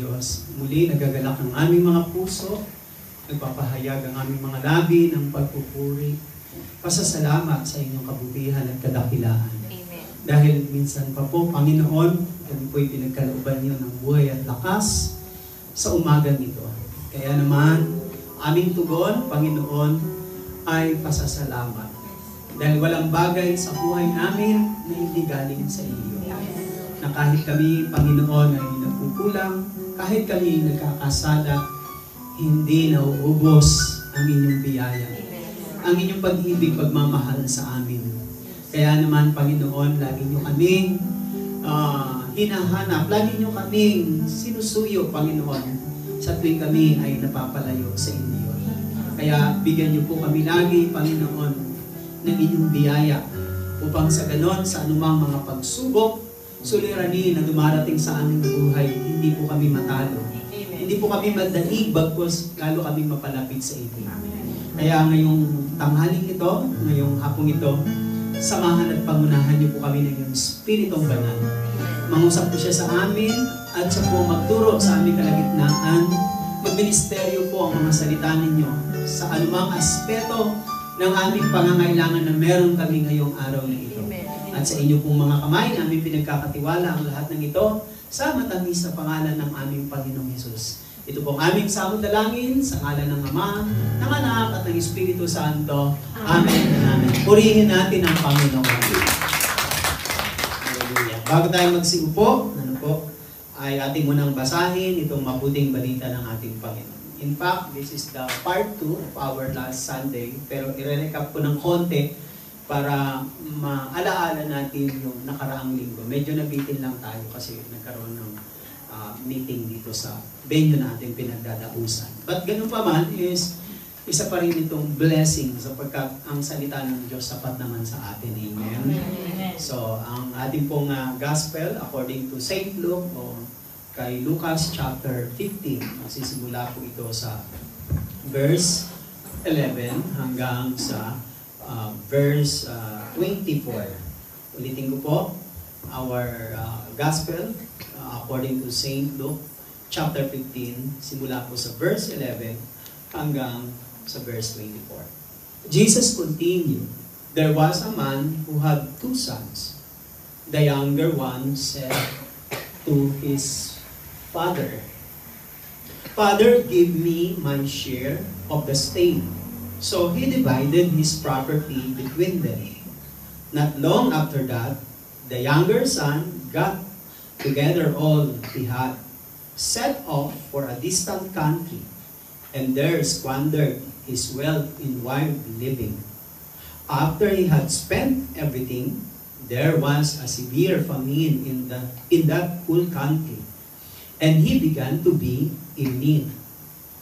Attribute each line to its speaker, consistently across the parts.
Speaker 1: Diyos. Muli, nagagalak ang aming mga puso, nagpapahayag ang aming mga labi ng pagpupuri. Pasasalamat sa inyong kabutihan at kadakilaan.
Speaker 2: Amen.
Speaker 1: Dahil minsan pa po, Panginoon, kami po'y pinagkalooban niyo ng buhay at lakas sa umagang ito. Kaya naman, aming tugon, Panginoon, ay pasasalamat. Dahil walang bagay sa buhay namin na hindi galing sa iyo. Na kahit kami, Panginoon, ay nagkukulang, kahit kami nagkakasala, hindi nauubos ang inyong biyaya. Ang inyong pag-ibig, pagmamahal sa amin. Kaya naman, Panginoon, lagi niyo kaming hinahanap, lagi niyo kaming sinusuyo, Panginoon, sa tuwing kami ay napapalayo sa inyo. Kaya bigyan niyo po kami lagi, Panginoon, ng inyong biyaya upang sa ganon, sa anumang mga pagsubok, suliranin na dumarating sa aming buhay, hindi po kami matalo. Hindi po kami madaig, bagkus lalo kami mapalapit sa inyo. Kaya ngayong tanghaling ito, ngayong hapong ito, samahan at pangunahan niyo po kami ng iyong Spiritong Banal. Mangusap po siya sa amin at siya po magturo sa aming kalagitnaan. Magministeryo po ang mga salita ninyo sa anumang aspeto ng aming pangangailangan na meron kami ngayong araw na ito. At sa inyo pong mga kamay, namin pinagkakatiwala ang lahat ng ito sa matamis na pangalan ng aming Panginoong Hesus. Ito pong aming sahod dalangin sa ngalan ng Ama, ng Anak at ng Espiritu Santo. Amen. Amen. Purihin natin ang Panginoon. Hallelujah. Bago tayo magsiupo, ay ating munang basahin itong mabuting balita ng ating Panginoon. In fact, this is the part 2 of our last Sunday, pero i-recap ko ng konti para maalaala natin yung nakaraang linggo. Medyo nabitin lang tayo kasi nagkaroon ng meeting dito sa venue natin pinagdadausan. But ganun pa man is isa pa rin itong blessing sapagkat ang salita ng Diyos sapat naman sa atin. Amen? Amen. So, ang ating pong gospel according to St. Luke o kay Lucas chapter 15. Magsisimula po ito sa verse 11 hanggang sa verse 24. Ulitin ko po, our gospel according to St. Luke chapter 15, simula po sa verse 11 hanggang sa verse 24. Jesus continued, "There was a man who had 2 sons. The younger one said to his father, 'Father, give me my share of the estate.' So he divided his property between them. Not long after that, the younger son got together all he had, set off for a distant country, and there squandered his wealth in wild living. After he had spent everything, there was a severe famine in that whole country, and he began to be in need.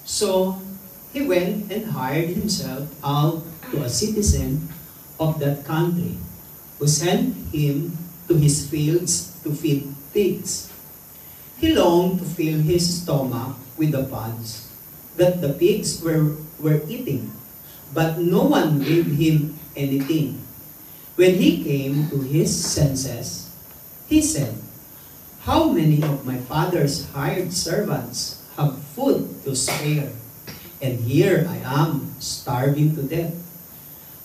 Speaker 1: So he went and hired himself out to a citizen of that country, who sent him to his fields to feed pigs. He longed to fill his stomach with the pods that the pigs were eating, but no one gave him anything. When he came to his senses, he said, 'How many of my father's hired servants have food to spare? And here I am, starving to death.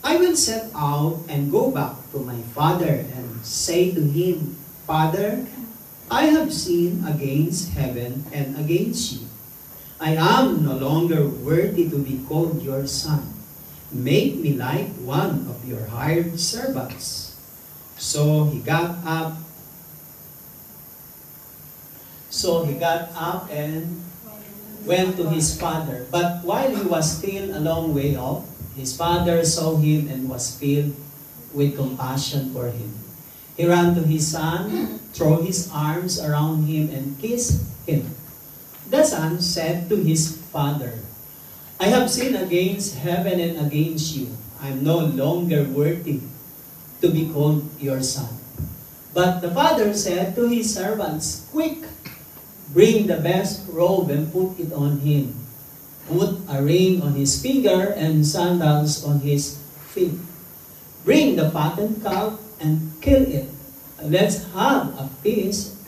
Speaker 1: I will set out and go back to my father and say to him, Father, I have sinned against heaven and against you. I am no longer worthy to be called your son. Make me like one of your hired servants.' So he got up and went to his father. But while he was still a long way off, his father saw him and was filled with compassion for him. He ran to his son, threw his arms around him, and kissed him. The son said to his father, 'I have sinned against heaven and against you. I am no longer worthy to be called your son.' But the father said to his servants, 'Quick! Bring the best robe and put it on him. Put a ring on his finger and sandals on his feet. Bring the fattened calf and kill it. Let's have a feast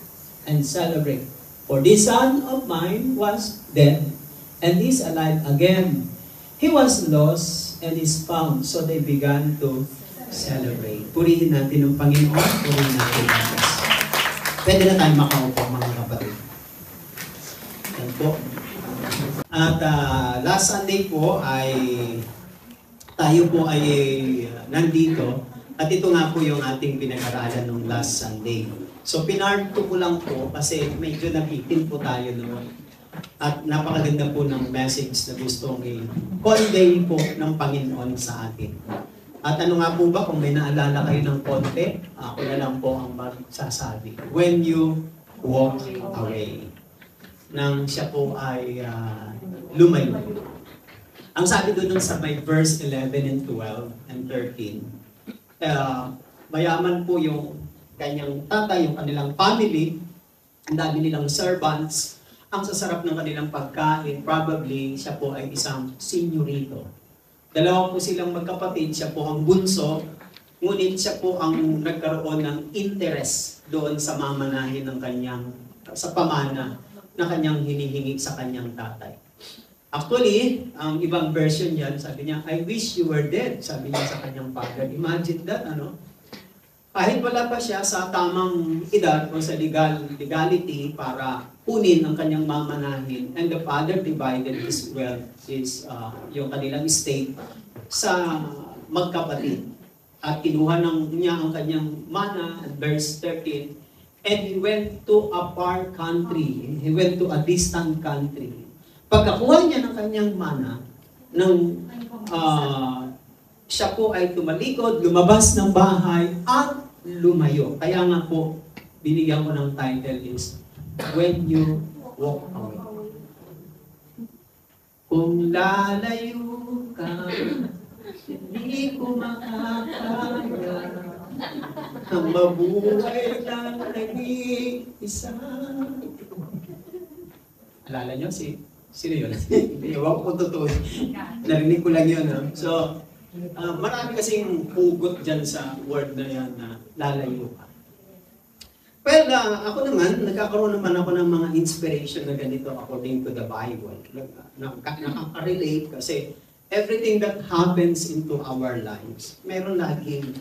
Speaker 1: and celebrate. For this son of mine was dead, and is alive again. He was lost and is found. So they began to celebrate. Purihin natin ang Panginoon, purihin natin ang Diyos. Pwede na tayo makaupo, mga kapatid. Yan po. At last Sunday po ay tayo po ay nandito. At ito nga po yung ating pinag-aralan nung last Sunday. So pinart ko lang po kasi medyo nabitin po tayo noon. At napakaganda po ng message na gustong i-convey po ng Panginoon sa atin. At ano nga po ba, kung may naalala kayo ng konti, ako na lang po ang magsasabi. When you walk away. Nang siya po ay lumayo. Ang sabi doon sa may verse 11 and 12 and 13, mayaman po yung kanyang tatay, yung kanilang family, ang dami nilang servants, ang sasarap ng kanilang pagkain, probably siya po ay isang senyorito. Dalawa po silang magkapatid, siya po ang bunso, ngunit siya po ang nagkaroon ng interest doon sa mamanahin ng kanyang, sa pamana na kanyang hinihingi sa kanyang tatay. Actually, ang ibang version yan, sabi niya, I wish you were dead, sabi niya sa kanyang father. Imagine that, ano? Kahit wala pa siya sa tamang edad o sa legality para kunin ang kanyang mamanahin, and the father divided his wealth, yung kanilang estate, sa magkapatid. At kinuha niya ang kanyang mana, at verse 13, and he went to a far country, he went to a distant country. Pagkakuha niya ng kanyang mana, siya po ay tumalikod, lumabas ng bahay, at lumayo. Kaya nga po, binigyan ko ng title is, When You Walk Away. Kung lalayo ka, hindi ko makakaya ang mabuhay lang nag-iisa. Alala niyo sino yun? Ewan ko totoo. Narinig ko lang yun. No? So, marami kasing hugot dyan sa word na yan na lalayo ka. Well, ako naman, nagkakaroon naman ako ng mga inspiration na ganito according to the Bible. Nakaka-relate kasi everything that happens into our lives, meron laging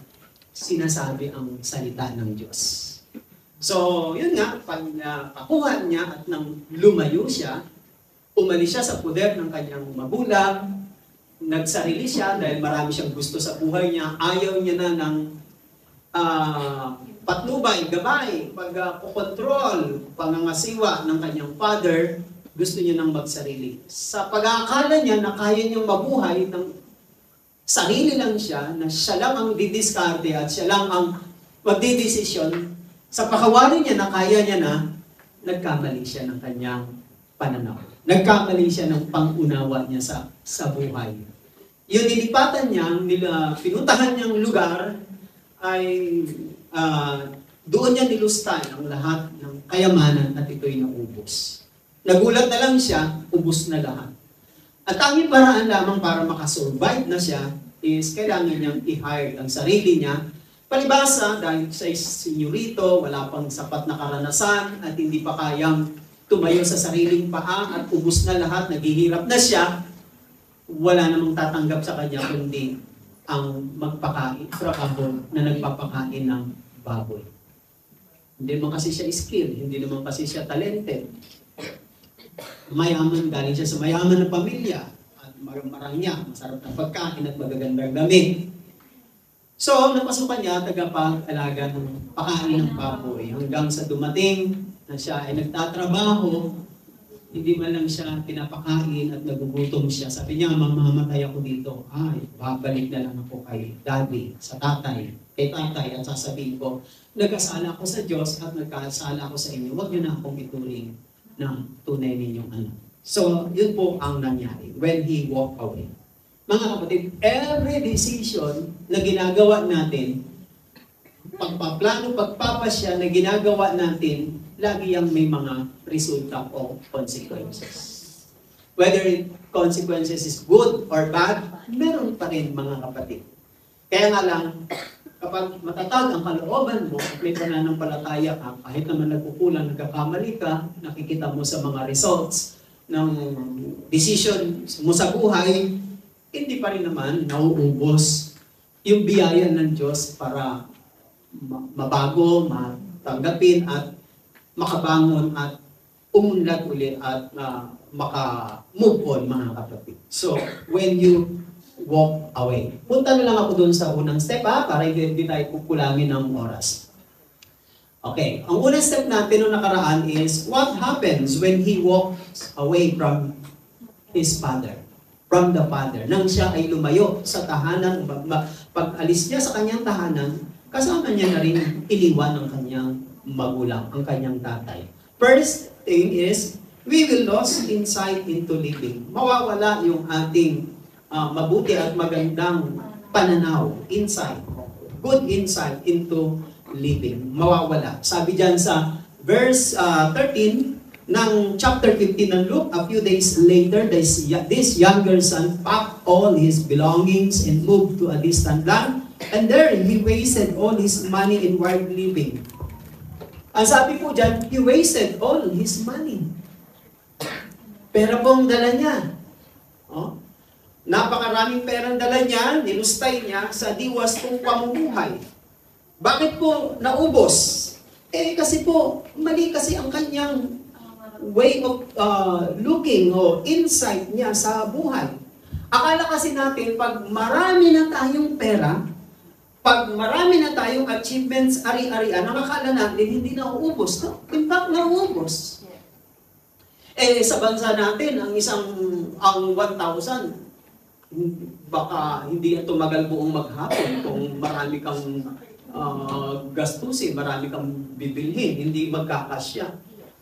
Speaker 1: sinasabi ang salita ng Diyos. So, yun nga, pag pakuha niya at nang lumayo siya, umalis siya sa poder ng kanyang magulang, nagsarili siya dahil marami siyang gusto sa buhay niya, ayaw niya na ng patnubay, gabay, pagkokontrol, pangangasiwa ng kanyang father, gusto niya nang magsarili. Sa pag-aakala niya na kaya niyang mabuhay ng sarili lang siya, na siya lang ang didiskarte at siya lang ang magdidesisyon, sa pakawari niya na kaya niya na, nagkamali siya ng kanyang pananaw. Nagkamali siya ng pangunawa niya sa buhay. Yung nilipatan niya, pinuntahan niyang lugar, ay doon niya nilustan ang lahat ng kayamanan at ito'y naubos. Nagulat na lang siya, ubos na lahat. At tanging paraan lamang para makasurvive na siya is kailangan niyang i-hire ang sarili niya. Palibasa, dahil sa senyorito, wala pang sapat na karanasan at hindi pa kayang tumayo sa sariling paa at ubos na lahat, naghihirap na siya, wala namang tatanggap sa kanya kundi ang magpakain, trabaho na nagpapakain ng baboy. Hindi naman kasi siya skill, hindi naman kasi siya talented. Mayaman, galing siya sa mayaman na pamilya at marangya, masarap na pagkain at magagandang damit. So, napasukan niya tagapag-alaga ng pakain ng baboy hanggang sa dumating na siya ay nagtatrabaho, hindi man lang siya pinapakain at nagugutom siya. Sabi niya, mamamatay ako dito. Ay, babalik na lang ako kay daddy, sa tatay, kay tatay at sasabihin ko, nagkasala ako sa Diyos at nagkasala ako sa inyo. Huwag niyo na akong ituring ng tunay ninyong anak. So, yun po ang nangyari when he walked away. Mga kapatid, every decision na ginagawa natin, pagpaplano, pagpapasya na ginagawa natin, lagi yang may mga resulta o consequences. Whether consequences is good or bad, meron pa rin mga kapatid. Kaya nga lang, Kapag matatag ang kalooban mo at may pananampalataya ka, kahit naman nagkukulang, nagkakamali ka, nakikita mo sa mga results ng decision mo sa buhay, hindi pa rin naman nauubos yung biyaya ng Diyos para mabago, matanggapin at makabangon at umunlad ulit at maka-move on, mga kapatid. So, when you walk away. Punta na lang ako dun sa unang step para hindi tayo kukulangin ng oras. Okay, ang unang step natin nung nakaraan is what happens when he walks away from his father, from the father. Nang siya ay lumayo sa tahanan, pag alis niya sa kanyang tahanan, kasama niya na rin iniwan ng kanyang magulang, ang kanyang tatay. First thing is, we will lose insight into living. Mawawala yung ating mabuti at magandang pananaw, insight, good insight into living. Mawawala. Sabi dyan sa verse 13 ng chapter 15 ng Luke, a few days later, this younger son packed all his belongings and moved to a distant land, and there he wasted all his money in wild living. Ang sabi po dyan, he wasted all his money. Pera pong dala niya. Oh? Napakaraming perang dala niya, nilustay niya sa diwas kong pamumuhay. Bakit po naubos? Kasi po, mali kasi ang kanyang way of looking o insight niya sa buhay. Akala kasi natin, pag marami na tayong pera, pag marami na tayong achievements, ari-arian, ang akala natin, hindi nauubos. No? In fact, nauubos. Sa bansa natin, ang 1,000, baka hindi na tumagal buong maghapon kung marami kang gastusin, marami kang bibilhin, hindi magkakasya.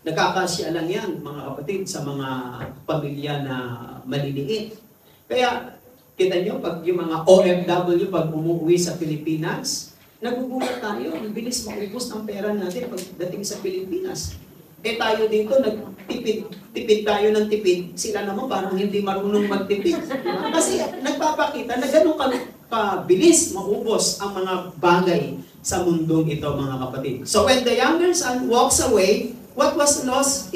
Speaker 1: Nagkakasya lang yan, mga kapatid, sa mga pamilya na maliliit. Kaya, kita nyo, pag yung mga OFW, pag umuwi sa Pilipinas, nagugulat tayo, ang bilis maubos ng pera natin pagdating sa Pilipinas. Tayo dito, tipid tayo ng tipid. Sila naman parang hindi marunong magtipid. Kasi nagpapakita na ganun kabilis maubos ang mga bagay sa mundong ito, mga kapatid. So when the younger son walks away, what was lost?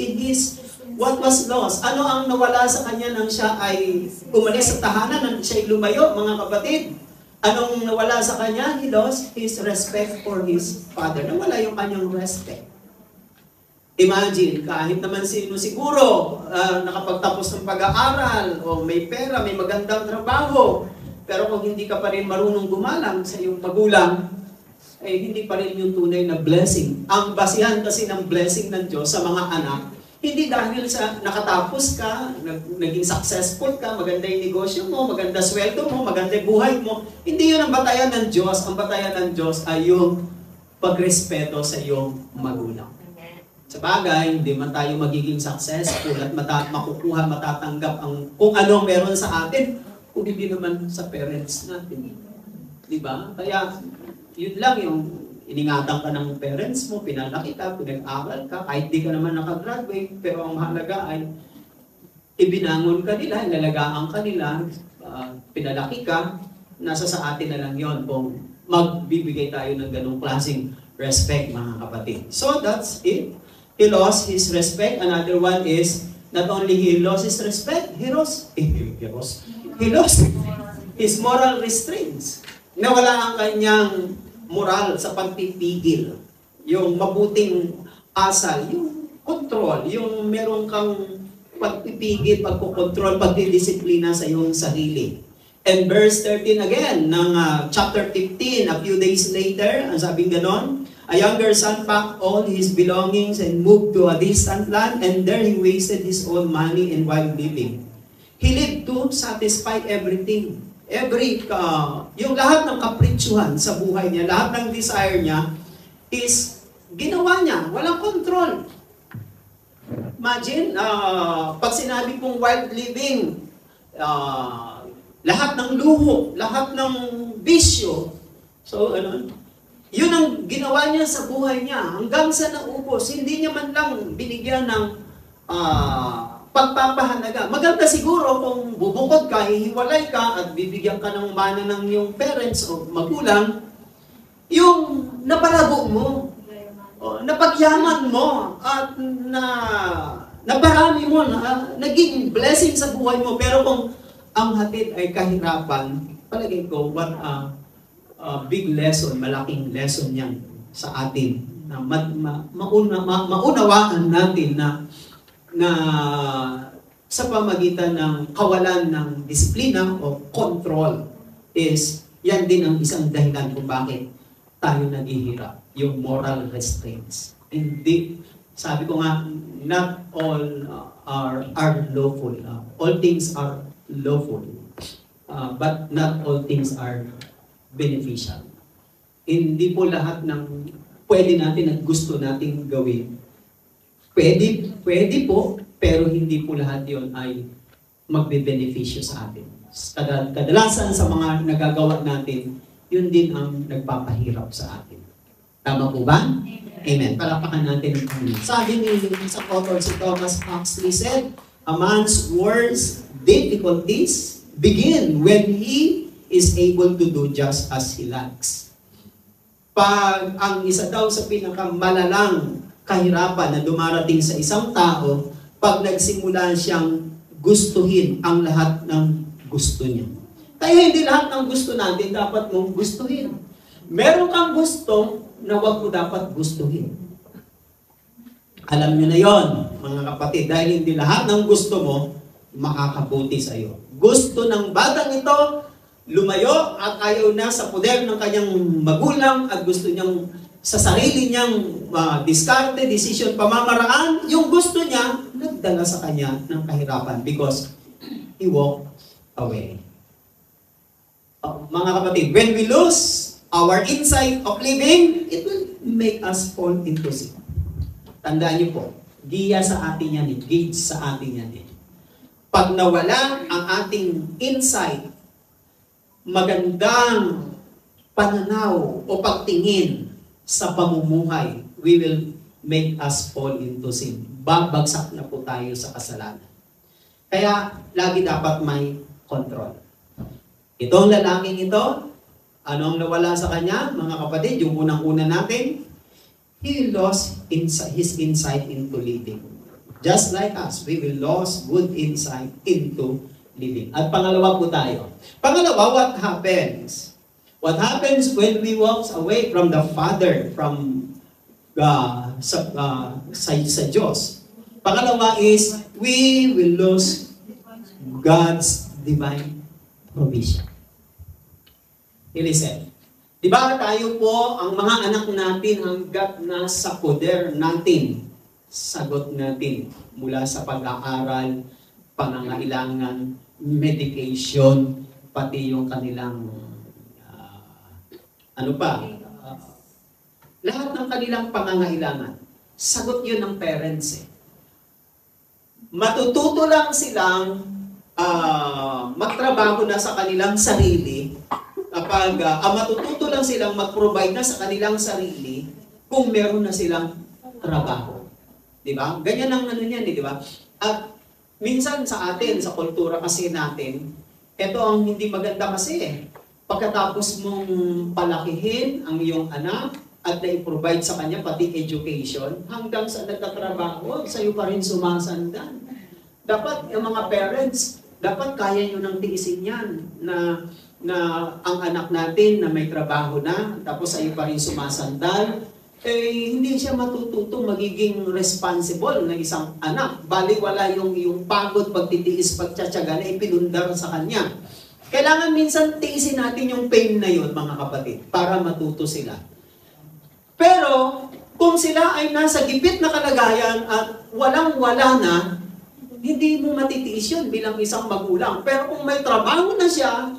Speaker 1: Ano ang nawala sa kanya nang siya ay umalis sa tahanan, nang siya ay lumayo, mga kapatid? Anong nawala sa kanya? He lost his respect for his father. Nawala yung kanyang respect. Imagine, kahit naman sino siguro nakapagtapos ng pag-aaral o may pera, may magandang trabaho, pero kung hindi ka pa rin marunong gumalang sa iyong magulang, hindi pa rin yung tunay na blessing. Ang basihan kasi ng blessing ng Diyos sa mga anak, hindi dahil sa nakatapos ka, naging successful ka, maganda yung negosyo mo, maganda sweldo mo, maganda yung buhay mo. Hindi yun ang batayan ng Diyos. Ang batayan ng Diyos ay yung pagrespeto sa iyong magulang. Sa bagay, hindi man tayo magiging successful at makukuha, matatanggap kung ano meron sa atin, kung hindi naman sa parents natin. Diba? Kaya, yun lang yung iningatan ka ng parents mo, pinalaki ka, pinag-aral ka, kahit di ka naman nakagraduate, pero ang mahalaga ay ibinangon ka nila, ilalagaan ka nila, pinalaki ka, nasa sa atin na lang yun kung magbibigay tayo ng ganong klaseng respect, mga kapatid. So, that's it. He lost his respect. Another one is, not only he lost his respect, he lost his moral restraints. Nawala ang kanyang moral sa pagpipigil. Yung mabuting asal, yung control, yung meron kang pagpipigil, pagkukontrol, pagdidisiplina sa iyong sarili. And verse 13 again, ng chapter 15, a few days later, ang sabing ganon, a younger son packed all his belongings and moved to a distant land, and there he wasted his own money in wild living. He lived to satisfy everything. Yung lahat ng kapritsuhan sa buhay niya, lahat ng desire niya, is ginawa niya, walang control. Imagine, pag sinabi kong wild living, lahat ng luho, lahat ng bisyo, so yun ang ginawa niya sa buhay niya. Hanggang sa naubos, hindi niya man lang binigyan ng pagpapahalaga. Maganda siguro kung bubukod ka, hihiwalay ka, at bibigyan ka ng mana ng iyong parents o magulang, yung napalago mo, napagyaman mo, at naparami mo, naging blessing sa buhay mo. Pero kung ang hatid ay kahirapan, palagay ko, what a big lesson, malaking lesson yan sa atin. Na maunawaan natin na sa pamagitan ng kawalan ng disiplina o control is yan din ang isang dahilan kung bakit tayo naghihirap, yung moral restraints. Hindi, sabi ko nga, not all are lawful. All things are lawful, but not all things are beneficial. Hindi po lahat ng pwede natin at gusto nating gawin. Pwede po, pero hindi po lahat yon ay magbe-beneficyo sa atin. Kadalasan sa mga nagagawa natin, yun din ang nagpapahirap sa atin. Tama po ba? Amen. Palakpakan natin ang Panginoon. Sabi ni sa author si Thomas Huxley said, a man's worst difficulties begin when he is able to do just as he likes. Pag ang isa daw sa pinakamalalang kahirapan na dumarating sa isang tao, pag nagsimula siyang gustuhin ang lahat ng gusto niya. Kaya hindi lahat ng gusto natin dapat mong gustuhin. Meron kang gusto na wag mo dapat gustuhin. Alam niyo na yon, mga kapatid, dahil hindi lahat ng gusto mo makakabuti sa iyo. Gusto ng batang ito lumayo at ayaw na sa poder ng kanyang magulang at gusto niyang sa sarili niyang diskarte, decision, pamamaraan, yung gusto niya, nagdala sa kanya ng kahirapan because he walked away. Mga kapatid, when we lose our insight of living, it will make us fall into sin. Tandaan niyo po, giya sa atin yan, gauge sa atin yan. Pag nawala ang ating insight, magandang pananaw o pagtingin sa pamumuhay, we will make us fall into sin. Babagsak na po tayo sa kasalanan. Kaya, lagi dapat may control. Itong lalaking ito, anong nawala sa kanya? Mga kapatid, yung unang-una natin, he lost his insight into living. Just like us, we will lose good insight into living. At pangalawa po tayo. Pangalawa, what happens? What happens when we walk away from the Father, from sa Diyos? Pangalawa is, we will lose God's divine provision. Listen, di ba tayo po, ang mga anak natin hanggat nasa poder natin, sagot natin mula sa pag-aaral, pangangailangan, medication, pati yung kanilang lahat ng kanilang pangangailangan. Sagot yun ng parents. Matututo lang silang magtrabaho na sa kanilang sarili kapag matututo lang silang mag-provide na sa kanilang sarili kung meron na silang trabaho. Di ba? Ganyan ang yan, di ba? At minsan sa atin, sa kultura kasi natin, ito ang hindi maganda kasi pagkatapos mong palakihin ang iyong anak at na-provide sa kanya pati education, hanggang sa nagtatrabaho, sa'yo pa rin sumasandan. Dapat, yung mga parents, dapat kaya nyo nang tiisin yan na ang anak natin na may trabaho na, tapos sa'yo pa rin sumasandal, hindi siya matututo magiging responsible ng isang anak. Bali, wala yung pagod, pagtitiis, pagtsatsaga na ipinundar sa kanya. Kailangan minsan tiisin natin yung pain na yun, mga kapatid, para matuto sila. Pero, kung sila ay nasa gipit na kalagayan at walang-wala na, hindi mo matitiis yun bilang isang magulang. Pero kung may trabaho na siya,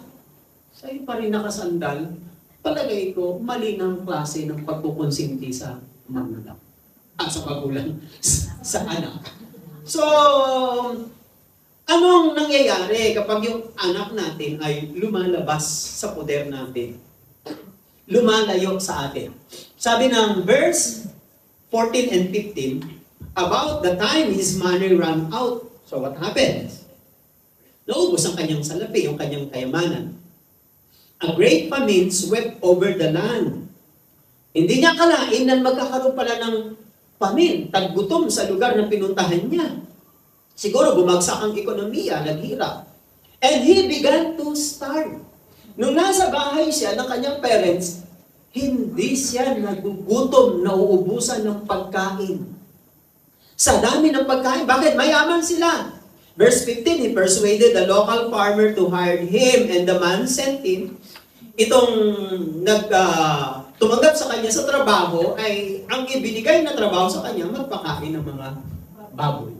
Speaker 1: sa'yo pa rin nakasandal, palagay ko, mali ng klase ng pagkukonsinti sa magulang. Sa magulang, sa anak. So, anong nangyayari kapag yung anak natin ay lumalabas sa poder natin? Lumalayo sa atin. Sabi ng verse 14 and 15, about the time his money ran out. So what happens? Naubos ang kanyang salapi, yung kanyang kayamanan. A great famine swept over the land, Hindi niya akalain na magkakaroon pala ng taggutom sa lugar na pinuntahan niya. Siguro bumagsak ang ekonomiya, naghirap. And he began to starve. Nung nasa bahay siya ng kanyang parents, hindi siya nagugutom, nauubusan ng pagkain. Sa dami ng pagkain, bakit? Mayaman sila. Verse 15, he persuaded the local farmer to hire him, and the man sent him. Itong tumanggap sa kanya sa trabaho ay ang ibinigay na trabaho sa kanya, magpakain ng mga baboy.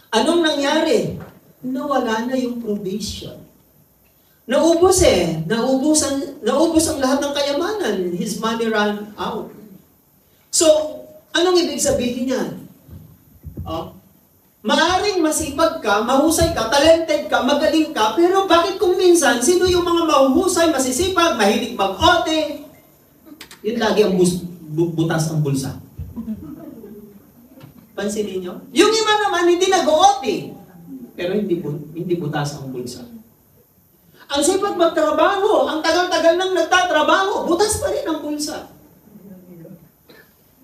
Speaker 1: Anong nangyari? Nawala na yung provision. Naubos naubos ang lahat ng kayamanan. His money ran out. So, anong ibig sabihin niyan? Maaring masipag ka, mahusay ka, talented ka, magaling ka, pero bakit kung minsan, sino yung mga mahuhusay, masisipag, mahilig mag-ote? Yun lagi ang butas ang bulsa. Pansinin nyo? Yung iba naman, hindi nag-ote, pero hindi butas ang bulsa. Ang sipag magtrabaho, ang tagal-tagal nang nagtatrabaho, butas pa rin ang bulsa.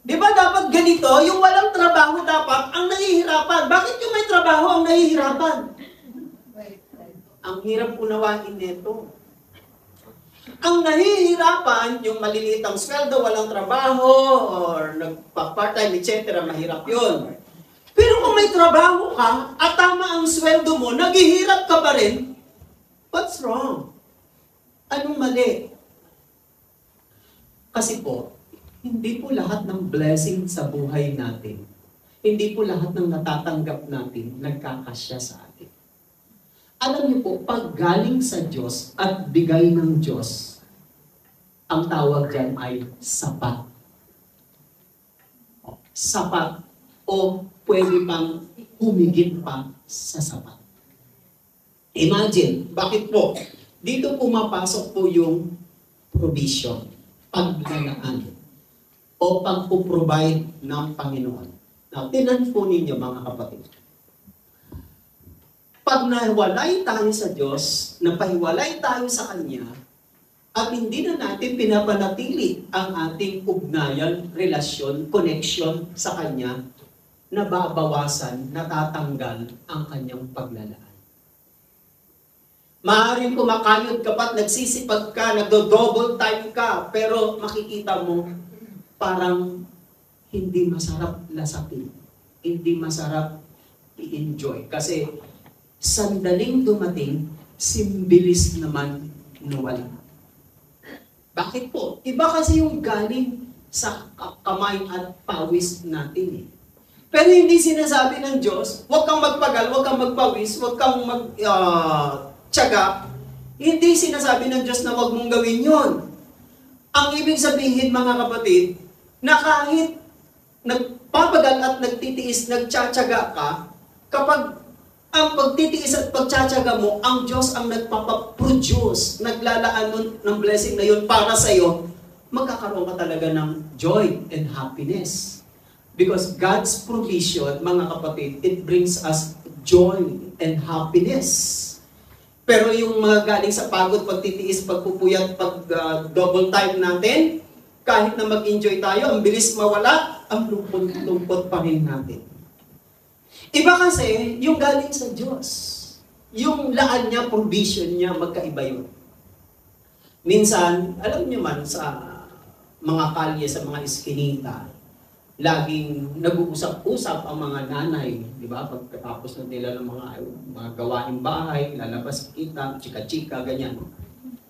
Speaker 1: Di ba dapat ganito? Yung walang trabaho dapat ang nahihirapan. Bakit yung may trabaho ang nahihirapan? Ang hirap unawain nito. Ang nahihirapan, yung maliliit ang sweldo, walang trabaho, or nagpa-part-time, etc., mahirap yun. Pero kung may trabaho ka, at tama ang sweldo mo, naghihirap ka pa rin, what's wrong? Anong mali? Kasi po, hindi po lahat ng blessing sa buhay natin, hindi po lahat ng natatanggap natin nagkakasya sa atin. Alam niyo po, pag galing sa Diyos at bigay ng Diyos, ang tawag dyan ay sapat. Sapat o pwede pang humigit pa sa sapat. Imagine, bakit po? Dito pumapasok po yung provision, paglalaan, o pagpuprovide ng Panginoon. Now, tinan po ninyo mga kapatid. Pag nahiwalay tayo sa Diyos, napahiwalay tayo sa Kanya, at hindi na natin pinapanatili ang ating ugnayan, relasyon, connection sa Kanya, nababawasan, natatanggal ang Kanyang paglalaan. Maaaring kumakayod ka pa at nagsisipag ka, nagdo-double time ka, pero makikita mo, parang hindi masarap lasapin. Hindi masarap i-enjoy. Kasi sandaling dumating, simbilis naman nawala. Bakit po? Iba kasi yung galing sa kamay at pawis natin eh. Pero hindi sinasabi ng Diyos, huwag kang magpagal, huwag kang magpawis, huwag kang magtiyaga. Hindi sinasabi ng Diyos na huwag mong gawin yon. Ang ibig sabihin mga kapatid, na kahit nagpapagal at nagtitiis, nagtsatsaga ka, kapag ang pagtitiis at pagtsatsaga mo, ang Diyos ang nagpapaproduce, naglalaan ng blessing na yun para sa iyo, magkakaroon ka talaga ng joy and happiness. Because God's provision, mga kapatid, it brings us joy and happiness. Pero yung mga galing sa pagod, pagtitiis, pagpupuyat, double time natin, kahit na mag-enjoy tayo, ang bilis mawala, ang lungkot pa rin natin. Iba kasi, yung galing sa Diyos. Yung laan niya, provision niya, magkaiba yun. Minsan, alam niyo man, sa mga kalye, sa mga iskinita, laging nag-uusap-usap ang mga nanay, di ba? Pagkatapos na nila ng mga gawaing bahay, lalabas kita, chika-chika, ganyan.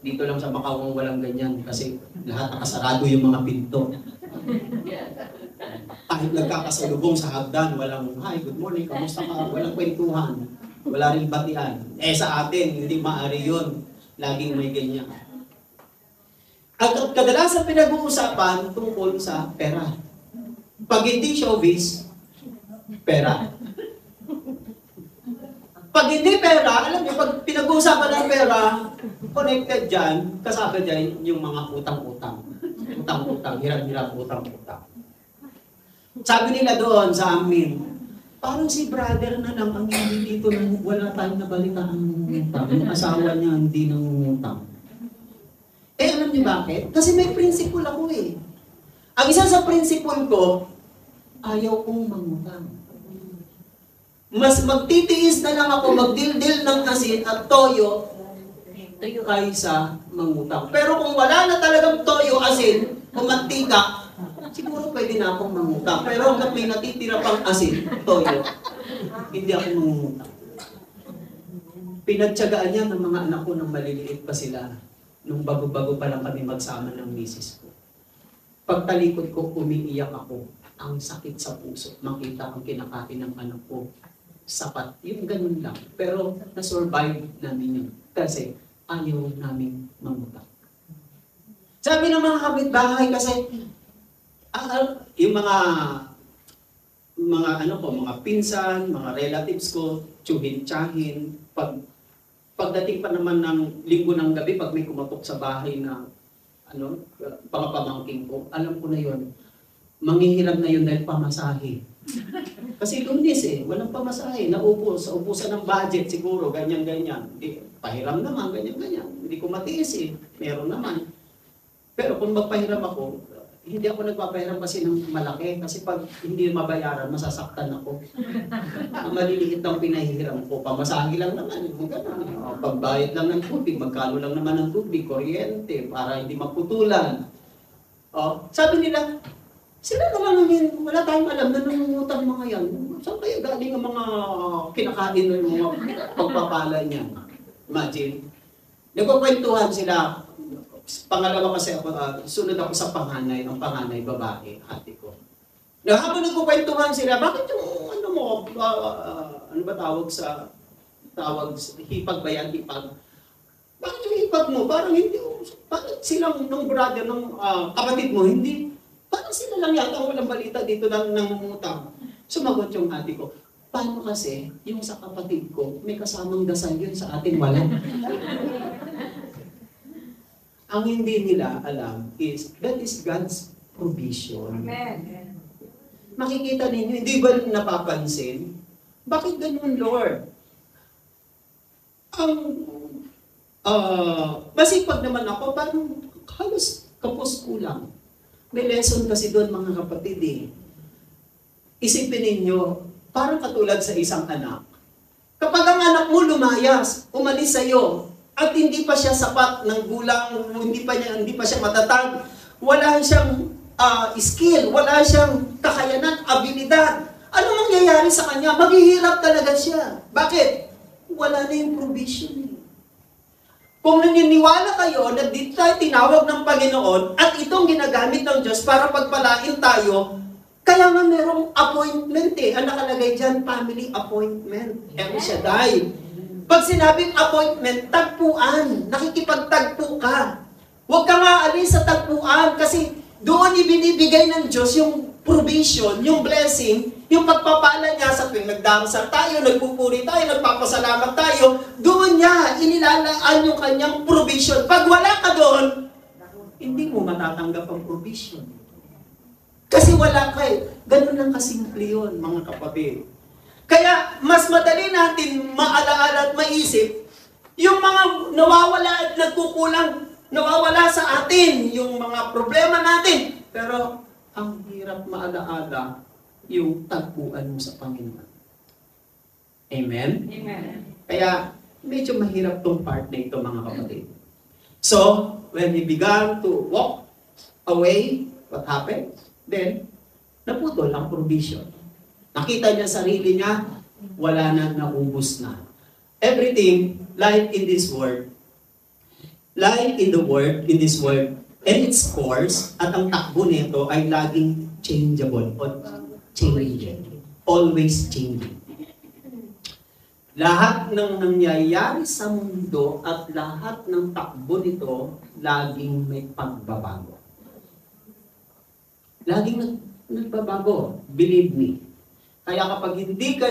Speaker 1: Dito lang sa Macau walang ganyan kasi lahat nakasarado yung mga pinto. Kahit nagkakasalubong sa hagdan, walang, hi, good morning, kamusta ka? Walang kwentuhan, wala rin batian. Sa atin, hindi maaari yun. Laging may ganyan. At kadalasan pinag-uusapan tungkol sa pera. Pag hindi showbiz, pera. Pag hindi pera, alam niyo, pag pinag-uusapan ng pera, connected dyan, kasama dyan yung mga utang-utang. Utang-utang, hirap-hirap, utang-utang. Sabi nila doon sa amin, parang si brother na lang ang hindi dito nang wala tayong nabalitaan ng utang. Yung asawa niya hindi nang utang. Alam niyo bakit? Kasi may principle ako eh. Ang isa sa principle ko, ayaw kong mangutang. Mas magtitiis na lang ako magdildil ng asin at toyo kaysa mangutang. Pero kung wala na talagang toyo, asin, o mantika, siguro pwede na akong mangutang. Pero hanggat may natitira pang asin, toyo, hindi ako mangungutang. Pinagtyagaan niya ng mga anak ko nang maliliit pa sila. Nung bago-bago pa lang kami magsama ng misis ko. Pagtalikod ko, umiiyak ako. Ang sakit sa puso. Makita ang kinakain ng anak ko. Sapat. Yung ganun lang. Pero na-survive namin yun. Kasi ayaw namin mangutang. Sabi ng mga kapitbahay kasi, yung mga mga pinsan, mga relatives ko, tsuhin-tsahin, pagdating pa naman ng linggo ng gabi, pag may kumatok sa bahay na mga pamangking ko, alam ko na yon, manghihiram na yun dahil pamasahe. Kasi Lunes walang pamasahe, naubos, ubusan ng budget siguro, ganyan-ganyan. Pahiram naman, ganyan-ganyan. Hindi ko matiis meron naman. Pero kung magpahiram ako, hindi ako nagpapahiram kasi ng malaki. Kasi pag hindi mabayaran, masasaktan ako. Maliliit ang pinahihiram ko. Pamasahe lang naman. Pagbayad lang ng tubig, magkano lang naman ng tubig, kuryente, para hindi maputulan. Sabi nila, sila naman namin, wala tayong alam na nangungutang mga yan. Saan kaya galing ang mga kinakain ng mga pagpapala niya? Imagine. Nagkukwentuhan sila. Pangalawa kasi ako, sunod ako sa panganay, ang panganay babae, ate ko. Na habang nagkukwentuhan sila, bakit yung ano ba tawag hipag ba yan, hipag? Bakit yung hipag mo? Parang hindi, bakit silang nung brother, nung kapatid mo, hindi, parang sila lang yata walang balita dito ng utang. Sumagot yung ate ko, paano kasi yung sa kapatid ko, may kasamang dasal yun, sa atin wala. Ang hindi nila alam is, that is God's provision.
Speaker 2: Amen.
Speaker 1: Makikita ninyo, hindi ba napapansin? Bakit ganun, Lord? Masipag naman ako, parang halos kapos kulang. May lesson kasi doon mga kapatid Isipin ninyo, parang katulad sa isang anak. Kapag ang anak mo lumayas, umalis sa'yo, at hindi pa siya sapat ng gulang, hindi pa siya matatag, wala siyang skill, wala siyang kakayanan, abilidad. Ano mangyayari sa kanya? Maghihirap talaga siya. Bakit? Wala na yung provision. Kung naniniwala kayo na dito tayo tinawag ng Panginoon at itong ginagamit ng Diyos para pagpalain tayo, kaya nga merong appointment Ang nakalagay dyan, family appointment. El Shaddai. Pag sinabing appointment, tagpuan. Nakikipagtagpo ka. Huwag ka nga alis sa tagpuan kasi doon ibinibigay ng Diyos yung provision, yung blessing, yung pagpapala niya sa tuwing nagdarasal tayo, nagpupuri tayo, nagpapasalamat tayo, doon niya inilalaan yung kanyang provision. Pag wala ka doon, hindi mo matatanggap ang provision. Kasi wala ka Ganun lang kasimple yun, mga kapatid. Kaya mas madali natin maalaala at maisip yung mga nawawala at nagkukulang, nawawala sa atin, yung mga problema natin. Pero ang hirap maalaala yung tagpuan mo sa Panginoon. Amen?
Speaker 2: Amen.
Speaker 1: Kaya medyo mahirap tong part na ito mga kapatid. So, when he began to walk away, what happened? Then, naputol ang provision. Nakita niya sarili niya, wala na, naubos na. Everything, life in this world, life in the world, in this world, and its course, at ang takbo nito ay laging changeable, or changing, always changing. Lahat ng nangyayari sa mundo at lahat ng takbo nito, laging may pagbabago. Laging nagbabago, believe me. Kaya kapag hindi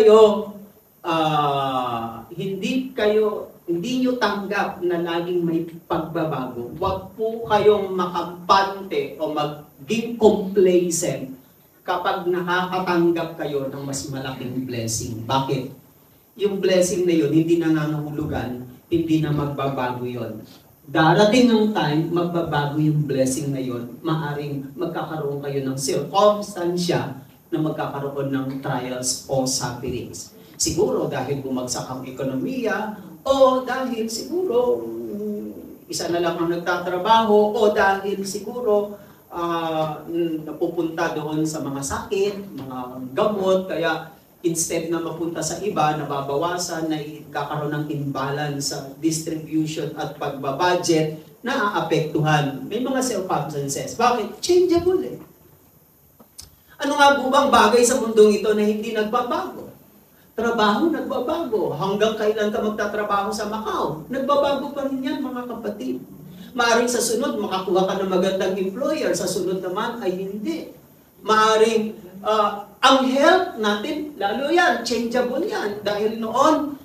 Speaker 1: nyo tanggap na laging may pagbabago, huwag po kayong makampante o maging complacent kapag nakakatanggap kayo ng mas malaking blessing. Bakit? Yung blessing na yun, hindi na nangangahulugan, hindi na magbabago yun. Darating ang time, magbabago yung blessing na yun. Maaring magkakaroon kayo ng circumstansya na magkakaroon ng trials o sufferings. Siguro dahil bumagsak ang ekonomiya, o dahil siguro isa na lang ang nagtatrabaho, o dahil siguro napupunta doon sa mga sakit, mga gamot, kaya instead na mapunta sa iba, nababawasan, na kakaroon ng imbalance sa distribution at pagbabudget, naaapektuhan. May mga circumstances. Bakit? Changeable eh. Ano nga po bang bagay sa mundong ito na hindi nagbabago? Trabaho, nagbabago. Hanggang kailan ka magtatrabaho sa Macau? Nagbabago pa rin yan, mga kapatid. Maaring sa sunod, makakuha ka ng magandang employer. Sa sunod naman ay hindi. Maaring ang health natin, lalo yan, changeable yan. Dahil noon,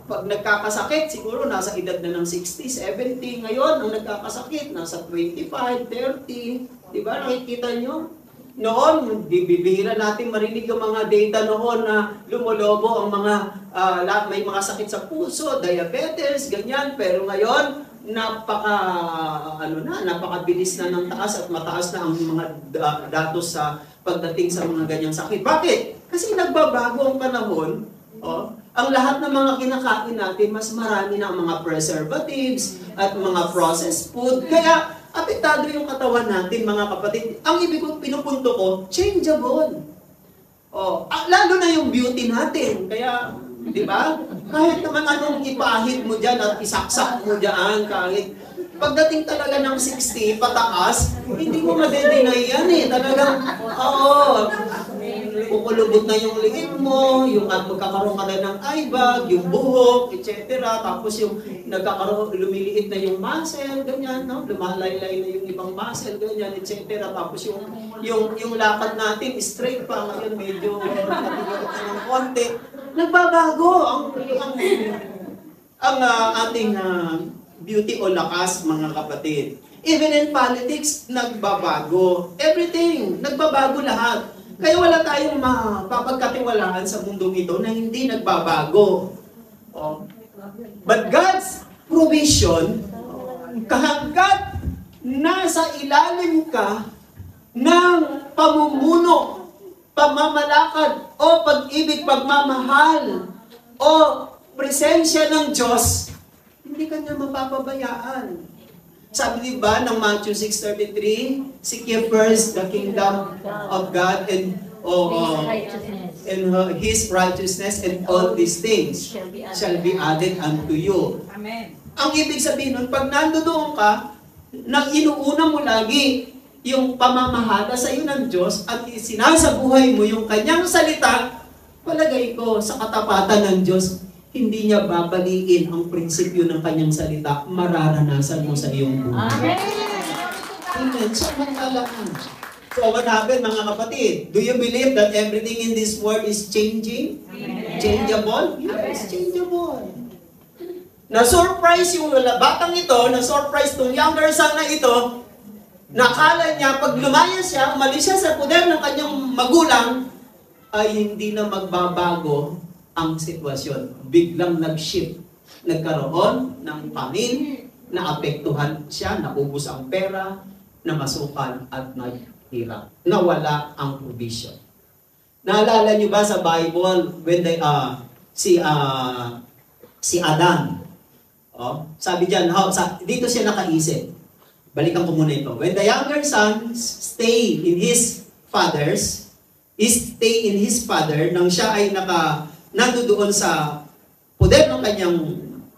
Speaker 1: pag nagkakasakit, siguro nasa edad na ng 60, 70. Ngayon, ang nagkakasakit, nasa 25, 30. Di ba? Nakikita nyo? Noon, bibihira natin marinig yung mga data noon na lumolobo ang mga, may mga sakit sa puso, diabetes, ganyan. Pero ngayon, napakabilis na ng taas at mataas na ang mga datos sa pagdating sa mga ganyang sakit. Bakit? Kasi nagbabago ang panahon. Ang lahat ng mga kinakain natin, mas marami na ang mga preservatives at mga processed food. Kaya, apektado yung katawan natin, mga kapatid. Ang ibig kong pinupunto ko, changeable. Lalo na yung beauty natin. Kaya, di ba? Kahit naman anong ipahid mo dyan at isaksak mo dyan, kahit pagdating talaga ng 60, pataas, hindi mo madedenay yan eh. Talagang, kukulubot na yung liit mo, yung at magkakaroon ka na ng eye bag, yung buhok, etc. Tapos yung lumiliit na yung muscle, ganyan, no? Lumalaylay na yung ibang muscle, ganyan, etc. Tapos yung lakad natin, straight pa, ngayon medyo natigot na ng konti. Nagbabago ang ating beauty o lakas, mga kapatid. Even in politics, nagbabago. Everything, nagbabago lahat. Kaya wala tayong mapapagkatiwalaan sa mundong ito na hindi nagbabago. But God's provision, kahanggat nasa ilalim ka ng pamumuno, pamamalakad, o pag-ibig, pagmamahal, o presensya ng Diyos, hindi ka niya mapapabayaan. Sabi diba ng Matthew 6:33, seek ye first the kingdom of God and His righteousness, and all these things shall be added unto you.
Speaker 2: Amen.
Speaker 1: Ang ibig sabihin nun, pag nandoon ka, nang inuuna mo lagi yung pamamahala sa iyo ng Diyos at sinasabuhay mo yung kanyang salita, palagay ko sa katapatan ng Diyos, hindi niya babaliin ang prinsipyo ng kanyang salita, mararanasan mo sa iyong buhay.
Speaker 2: Amen!
Speaker 1: Amen. Samantalaan. So what happened, mga kapatid? Do you believe that everything in this world is changing?
Speaker 2: Amen.
Speaker 1: Changeable? Yes, changeable. Na-surprise yung batang ito, na-surprise tong younger son na ito, nakala niya, pag lumaya siya, umalis siya sa poder ng kanyang magulang, ay hindi na magbabago ang sitwasyon. Biglang nag-shift. Nagkaroon ng famine, naapektuhan siya, naubos ang pera, namasukan at naghirap. Nawala ang provision. Naalala niyo ba sa Bible when si Adan, sabi diyan, dito siya nakaisip. Balikan ko muna ito. When the younger son stay in his father, nang siya ay nandoon sa poder ng kanyang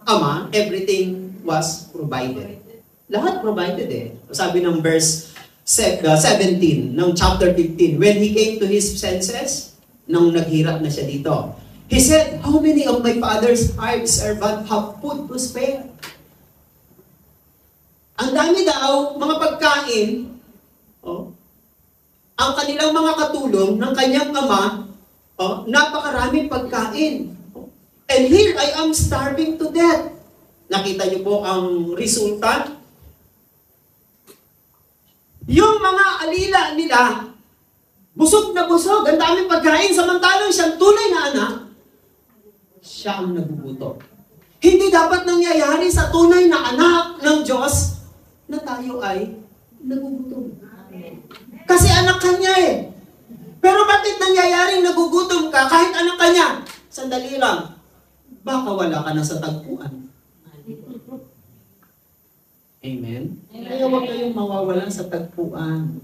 Speaker 1: ama, everything was provided. Lahat provided eh. Sabi ng verse 17 ng chapter 15, when he came to his senses, nang naghirap na siya dito, he said, how many of my father's hired servants have food to spare? Ang dami daw, mga pagkain, ang kanilang mga katulong ng kanyang ama, napakaraming pagkain. And here I am starving to death. Nakita niyo po ang resulta? Yung mga alila nila, busog na busog, ang daming pagkain, samantalang siyang tunay na anak, siya ang nagugutom. Hindi dapat nangyayari sa tunay na anak ng Diyos na tayo ay nagugutom. Kasi anak ka niya eh. Pero bakit nangyayaring nagugutom ka kahit anak ka niya? Sandali lang. Baka wala ka na sa tagpuan. Amen? Kaya huwag kayong mawawalan sa tagpuan.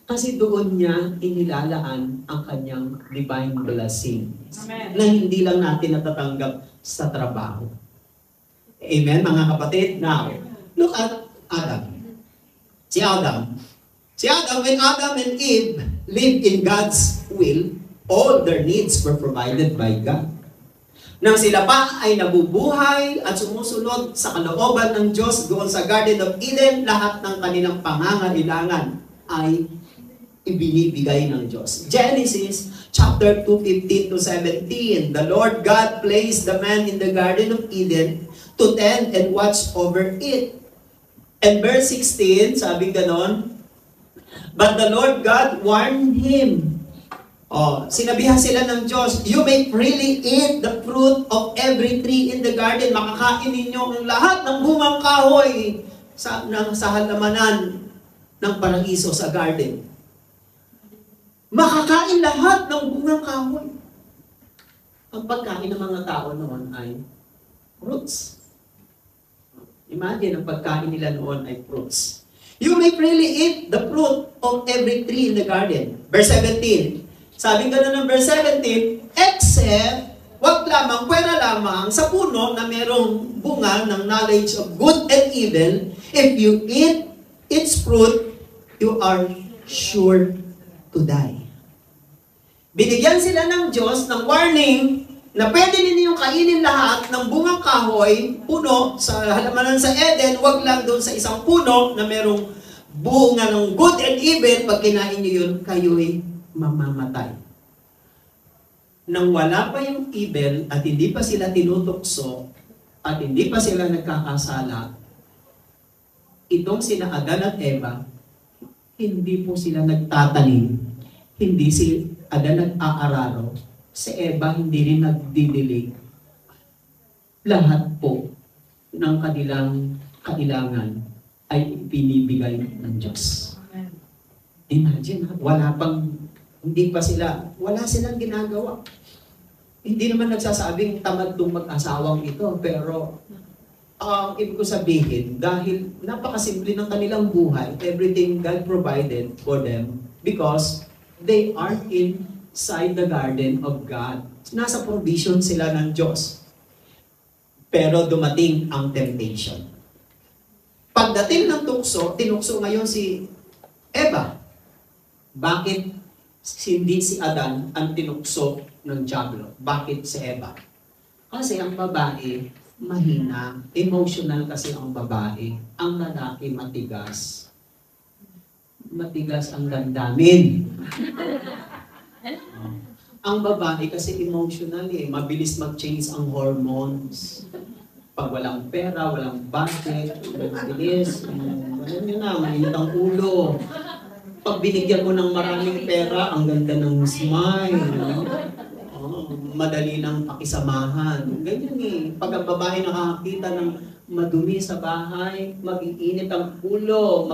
Speaker 1: Kasi doon niya inilalaan ang kanyang divine blessing. Amen. Na hindi lang natin natatanggap sa trabaho. Amen, mga kapatid? Now, look at Adam. Si Adam, when Adam and Eve lived in God's will, all their needs were provided by God. Nang sila pa ay nabubuhay at sumusunod sa kalooban ng Diyos doon sa Garden of Eden, lahat ng kanilang pangangailangan ay ibinibigay ng Diyos. Genesis chapter 2:15 to 17. The Lord God placed the man in the Garden of Eden to tend and watch over it. And verse 16, sabi ganon, but the Lord God warned him. Sinabihan sila ng Diyos, you may freely eat the fruit of every tree in the garden. Makakain ninyo ang lahat ng bungang kahoy sa halamanan ng paraiso sa garden. Makakain lahat ng bungang kahoy. Ang pagkain ng mga tao noon ay fruits. Imagine, ang pagkain nila noon ay fruits. You may freely eat the fruit of every tree in the garden. Verse 17. Sabi gano'n ng verse 17, except, wag lamang, pwera lamang, sa puno na merong bunga ng knowledge of good and evil, if you eat its fruit, you are sure to die. Binigyan sila ng Diyos ng warning na pwede ninyong kainin lahat ng bungang kahoy, puno, sa halamanan sa Eden, wag lang doon sa isang puno na merong bunga ng good and evil, pag kinain niyo yun, kayo'y mamamatay. Nang wala pa yung evil at hindi pa sila tinutukso at hindi pa sila nagkakasala, itong sina Adan at Eva, hindi po sila nagtatanim, hindi si Adan nag-aararo, si Eva hindi rin nagdidilig. Lahat po ng kanilang kailangan ay pinibigay ng Diyos. Imagine, wala silang ginagawa. Hindi naman nagsasabing tamad itong mag-asawang ito, pero ibig ko sabihin, dahil napakasimple ng kanilang buhay, everything God provided for them because they are inside the garden of God. Nasa provision sila ng Diyos. Pero dumating ang temptation. Pagdating ng tukso, tinukso ngayon si Eva. Bakit hindi si Adan ang tinukso ng diablo? Bakit si Eva? Kasi ang babae, mahina. Emotional kasi ang babae. Ang lalaki, matigas. Matigas ang damdamin. Ang babae kasi emotional eh. Mabilis mag-change ang hormones. Pag walang pera, walang budget, mabilis. Alam nyo na, mainit ang ulo. Pag binigyan mo ng maraming pera, ang ganda ng smile. Madali ng pakisamahan. Ganyan eh. Pag ang babae nakakita ng madumi sa bahay, mag-iinit ang ulo,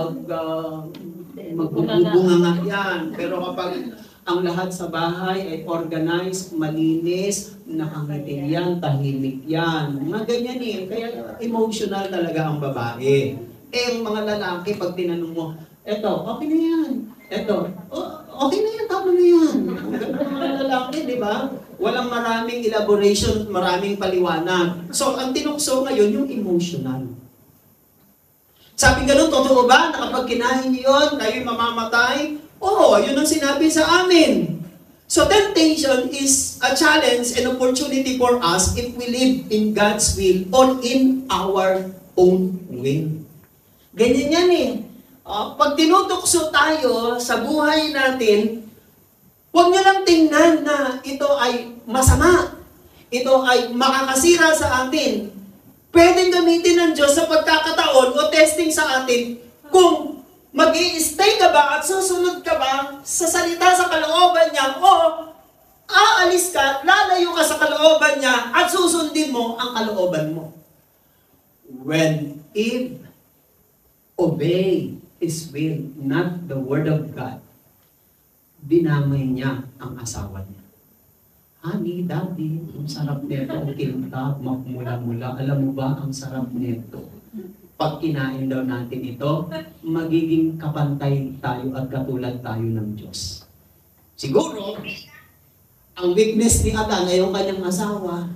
Speaker 1: magbubunga nga yan. Pero kapag ang lahat sa bahay ay organized, malinis, nakangiti yan, tahimik yan. Mga ganyan eh. Kaya emotional talaga ang babae. Ang mga lalaki, pag tinanong mo, eto, okay na yan. Eto, okay na yan, tama na yan. Ang ganda ng mga lalaki, di ba? Walang maraming elaboration, maraming paliwanag. So, ang tinukso ngayon, yung emotional. Sabi ganun, totoo ba na kapag kinain niyo yun, kayo'y mamamatay? Oo, yun ang sinabi sa amin. So, temptation is a challenge and opportunity for us if we live in God's will or in our own will. Ganyan yan eh. Pag tinutukso tayo sa buhay natin, huwag nyo lang tingnan na ito ay masama. Ito ay makakasira sa atin. Pwedeng gamitin ng Diyos sa pagkakataon o testing sa atin kung mag-i-stay ka ba at susunod ka ba sa salita sa kalooban niya o aalis ka, lalayo ka sa kalooban niya, at susundin mo ang kalooban mo. When Eve obey His will, not the word of God, dinamay niya ang asawa niya. Honey, daddy, ang sarap nito, ang kintab, magmula-mula. Alam mo ba, ang sarap nito. Pag kinain daw natin ito, magiging kapantay tayo at katulad tayo ng Diyos. Siguro, ang weakness ni Adan ay yung kanyang asawa.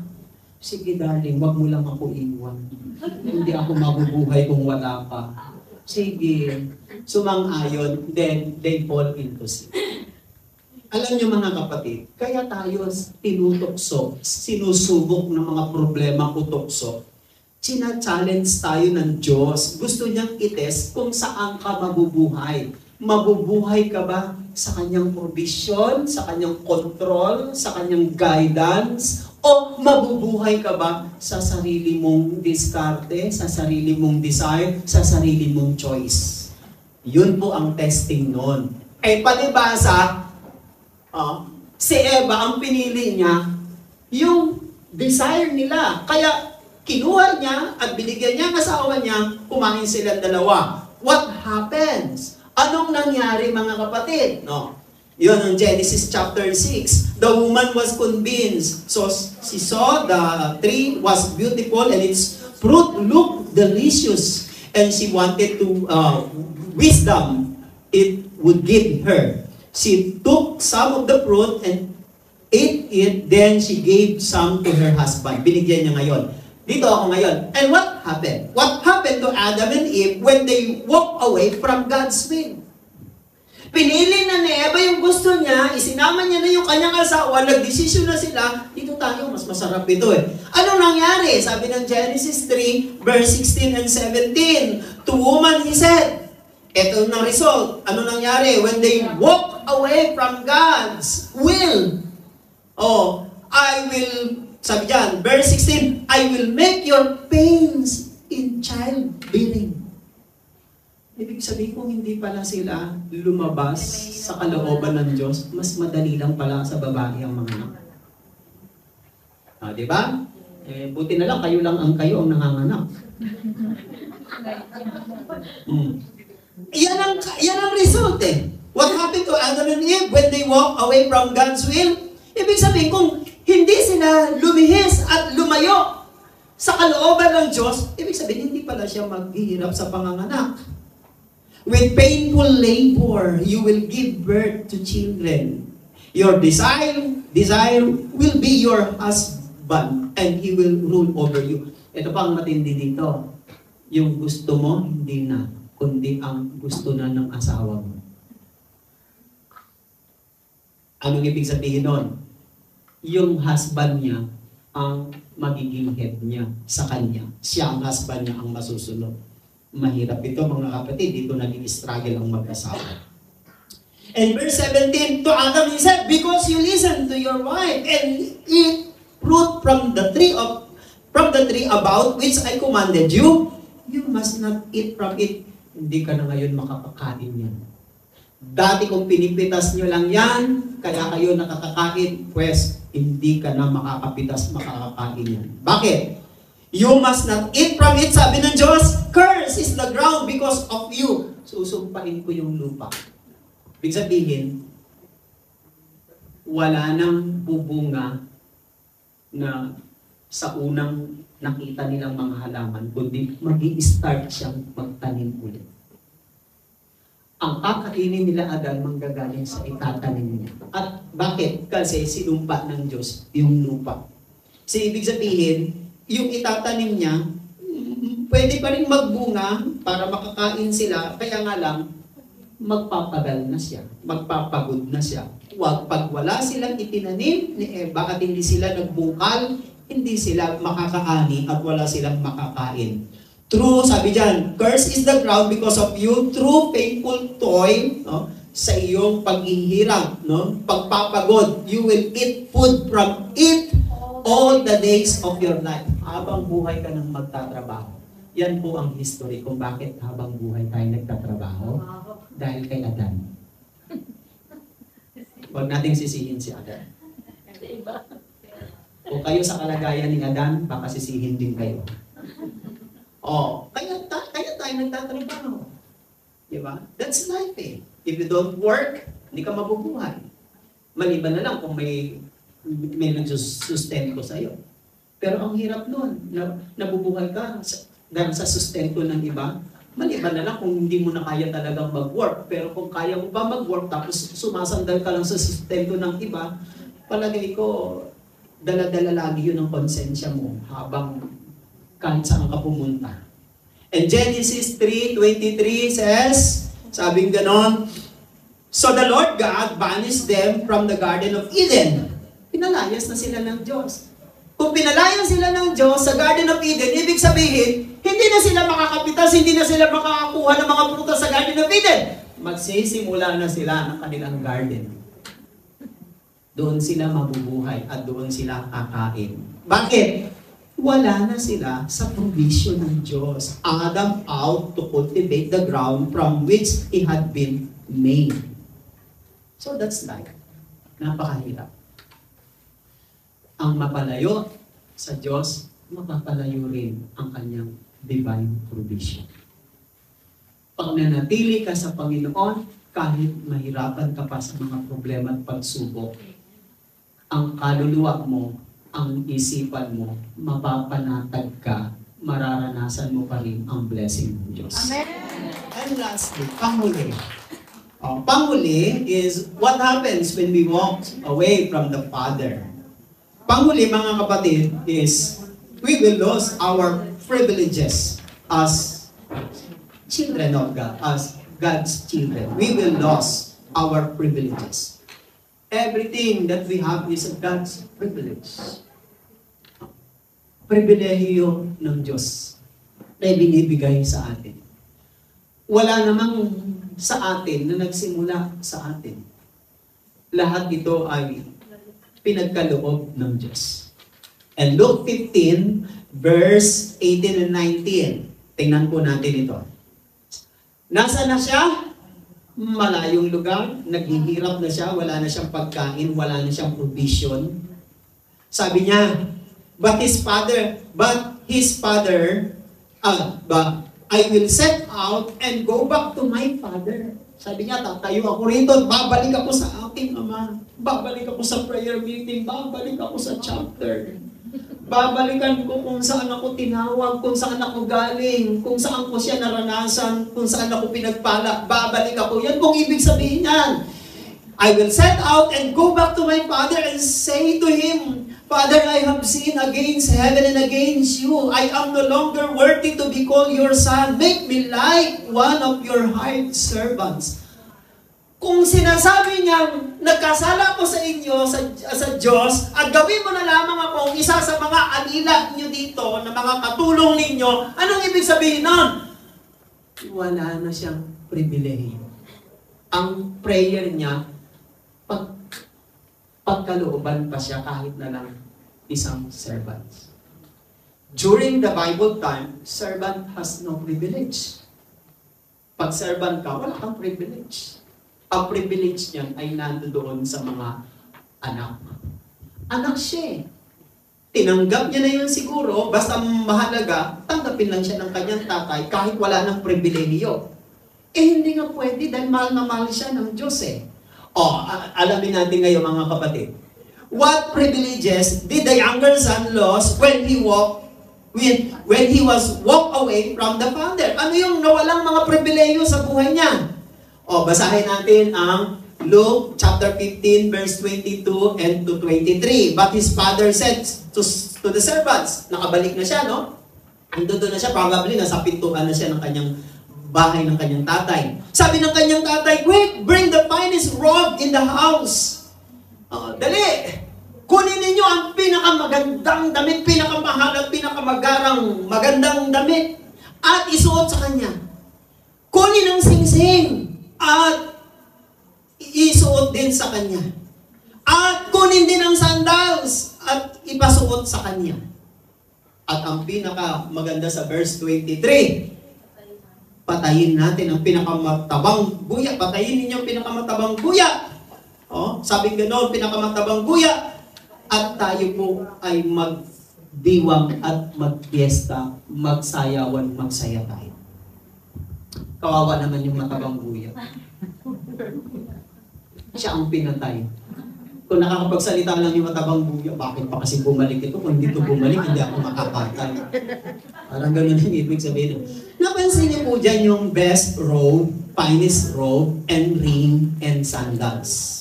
Speaker 1: Sige darling, wag mo lang ako iwan. Hindi ako mabubuhay kung wala ka. Sige, sumang-ayon, then they fall into sin. Alam niyo mga kapatid, kaya tayo tinutokso, sinusubok ng mga problema utokso. China-challenge tayo ng Diyos. Gusto niyang itest kung saan ka mabubuhay. Mabubuhay ka ba sa kanyang provision, sa kanyang control, sa kanyang guidance, o mabubuhay ka ba sa sarili mong diskarte, sa sarili mong desire, sa sarili mong choice? Yun po ang testing noon. Eh, palibasa, si Eva, ang pinili niya, yung desire nila. Kaya, kinuha niya at binigyan niya ang asawa niya, kumain silang dalawa. What happens? Anong nangyari mga kapatid? No. Yun, in Genesis chapter 6, the woman was convinced. So, she saw the tree was beautiful and its fruit looked delicious. And she wanted to, wisdom it would give her. She took some of the fruit and ate it, then she gave some to her husband. Binigyan niya ngayon. Dito ako ngayon. And what happened? What happened to Adam and Eve when they walked away from God's will? Pinili na ni Eva yung gusto niya, isinama niya na yung kanyang asawa, nagdesisyon na sila, dito tayo, mas masarap ito eh. Anong nangyari? Sabi ng Genesis 3, verse 16 and 17, to woman he said, ito na result. Ano nangyari? When they walk away from God's will, I will, sabi dyan, verse 16, I will make your pains in childbearing. Ibig sabihin kung hindi pala sila lumabas sa kalooban ng Diyos, mas madali lang pala sa babae ang mga anak. Diba? Buti na lang, kayo ang nanganganak. Yan ang result eh. What happened to Adam and Eve when they walk away from God's will? Ibig sabihin, kung hindi sila lumihis at lumayo sa kalooban ng Diyos, ibig sabihin, hindi pala siya maghihirap sa panganganak. With painful labor, you will give birth to children. Your desire will be your husband, and he will rule over you. Ito pa ang matindi dito. Yung gusto mo, hindi na, kundi ang gusto na ng asawa mo. Anong ibig sabihin nun? Yung husband niya ang magiging head niya sa kanya. Siya ang husband niya ang masusunod. Mahirap ito mga kapatid, dito naging struggle ang mag-asawa. And verse 17, to Adam he said, because you listen to your wife and eat fruit from the tree about which I commanded you, you must not eat from it. Hindi ka na ngayon makakakain yan. Dati kung pinipitas nyo lang yan, kaya kayo nakakakain, pues hindi ka na makakakain yan. Bakit? You must not eat from it, sabi ng Diyos, curse is the ground because of you. Susumpain ko yung lupa. Ibig sabihin, wala nang bubunga na sa unang nakita nilang mga halaman, kundi mag-i-start siyang magtanim ulit. Ang kakainin nila Adan manggagaling sa itatanim niya. At bakit? Kasi sinumpa ng Diyos yung lupa. So, ibig sabihin, yung itatanim niya, pwede pa rin magbunga para makakain sila, kaya nga lang, magpapagal na siya, magpapagod na siya. Pag wala silang itinanim ni Eva at hindi sila nagbungkal, hindi sila makakaani at wala silang makakain. True, sabi dyan, curse is the ground because of you, through painful toil, no, sa iyong paghihirap, no, pagpapagod, you will eat food from it all the days of your life. Habang buhay ka nang magtatrabaho. Yan po ang history kung bakit habang buhay tayo nagtatrabaho. Dahil kay Adan. Huwag nating sisihin si Adan. Kung kayo sa kalagayan ni Adan, baka sisihin din kayo. Kaya tayo nagtatrabaho. Diba? That's life eh. If you don't work, hindi ka mabubuhay. Maliban na lang kung may sustento sa'yo. Pero ang hirap nun, nabubuhay ka dahil sa sustento ng iba. Maliban na lang kung hindi mo na kaya talagang mag-work. Pero kung kaya mo pa mag-work, tapos sumasandal ka lang sa sustento ng iba, palagay ko, dala-dala lagi yun ang konsensya mo habang kahit saan ka pumunta. And Genesis 3:23 says, sabing ganon, so the Lord God banished them from the Garden of Eden. Pinalayas na sila ng Diyos. Kung pinalayas sila ng Diyos sa Garden of Eden, ibig sabihin, hindi na sila makakapitas, hindi na sila makakakuha ng mga prutas sa Garden of Eden. Magsisimula na sila ng kanilang garden. Doon sila mabubuhay at doon sila kakain. Bakit? Wala na sila sa provision ng Diyos. Adam out to cultivate the ground from which he had been made. So that's life. Napakahirap. Ang mapalayo sa Diyos, mapapalayo rin ang kanyang divine provision. Pag nanatili ka sa Panginoon, kahit mahirapan ka pa sa mga problema at pagsubok, ang kaluluwa mo, ang isipan mo, mapapanatag ka, mararanasan mo pa rin ang blessing ng Diyos.
Speaker 2: Amen.
Speaker 1: And lastly, panghuli. Panghuli is what happens when we walk away from the Father. Panghuli, mga kapatid, is we will lose our privileges as children of God, as God's children. We will lose our privileges. Everything that we have is God's privilege. Pribilehiyo ng Diyos na binibigay sa atin. Wala namang sa atin na nagsimula sa atin. Lahat ito ay pinagkaloob ng Diyos. And Luke 15, verse 18 and 19. Tingnan po natin ito. Nasa na siya? Malayong lugar, naghihirap na siya, wala na siyang pagkain, wala na siyang provision. Sabi niya, but his father, I will set out and go back to my father. Sabi niya, tatayo ako rito, babalik ako sa aking ama, babalik ako sa prayer meeting, babalik ako sa chapter. Babalikan ko kung saan ako tinawag, kung saan ako galing, kung saan ko siya naranasan, kung saan ako pinagpala. Babalik ako. Yan kung ibig sabihin yan. I will set out and go back to my father and say to him, Father, I have sinned against heaven and against you. I am no longer worthy to be called your son. Make me like one of your hired servants. Kung sinasabi niyang nagkasala ko sa inyo, sa Diyos, at gawin mo na lamang akong isa sa mga alila niyo dito, na mga katulong ninyo, anong ibig sabihin nun? Wala na siyang pribilehiyo. Ang prayer niya, pagkalooban pa siya kahit na lang isang servant. During the Bible time, servant has no privilege. Pag servant ka, wala kang privilege. Ang privilege niyan ay nandoon sa mga anak. Anak siya. Tinanggap niya na yun siguro, basta mahalaga, tanggapin lang siya ng kanyang tatay kahit wala ng pribilehiyo. Hindi nga pwede dahil mahal na mahal siya ng Diyos eh. Alamin natin ngayon mga kapatid. What privileges did the younger son lose when he was walked away from the father? Ano yung nawalang mga pribilehiyo sa buhay niya? Basahin natin ang Luke chapter 15 verse 22 and to 23. But his father said to the servants, nakabalik na siya, no? Doon na siya, probably nasa pintuan na siya ng kanyang bahay ng kanyang tatay. Sabi ng kanyang tatay, quick, bring the finest robe in the house. Dali! Kunin ninyo ang pinakamagandang damit, pinakamahal at pinakamagarang magandang damit at isuot sa kanya. Kunin ang singsing at isuot din sa kanya. At kunin din ang sandals at ipasuot sa kanya. At ang pinakamaganda sa verse 23, patayin natin ang pinakamatabang guya. Patayin ninyo ang pinakamatabang guya. Sabing gano'n, pinakamatabang guya. at tayo po ay magdiwang at magpiesta, magsayawan, magsaya tayo. Kawawa naman yung matabang buya. Siya ang pinatay. Kung nakakapagsalita lang yung matabang buya, bakit pa kasi bumalik ito? Kung hindi ito bumalik, hindi ako makakatay. Parang ganun yung ibig sabihin. Napansin niyo po dyan yung best robe, finest robe, and ring, and sandals.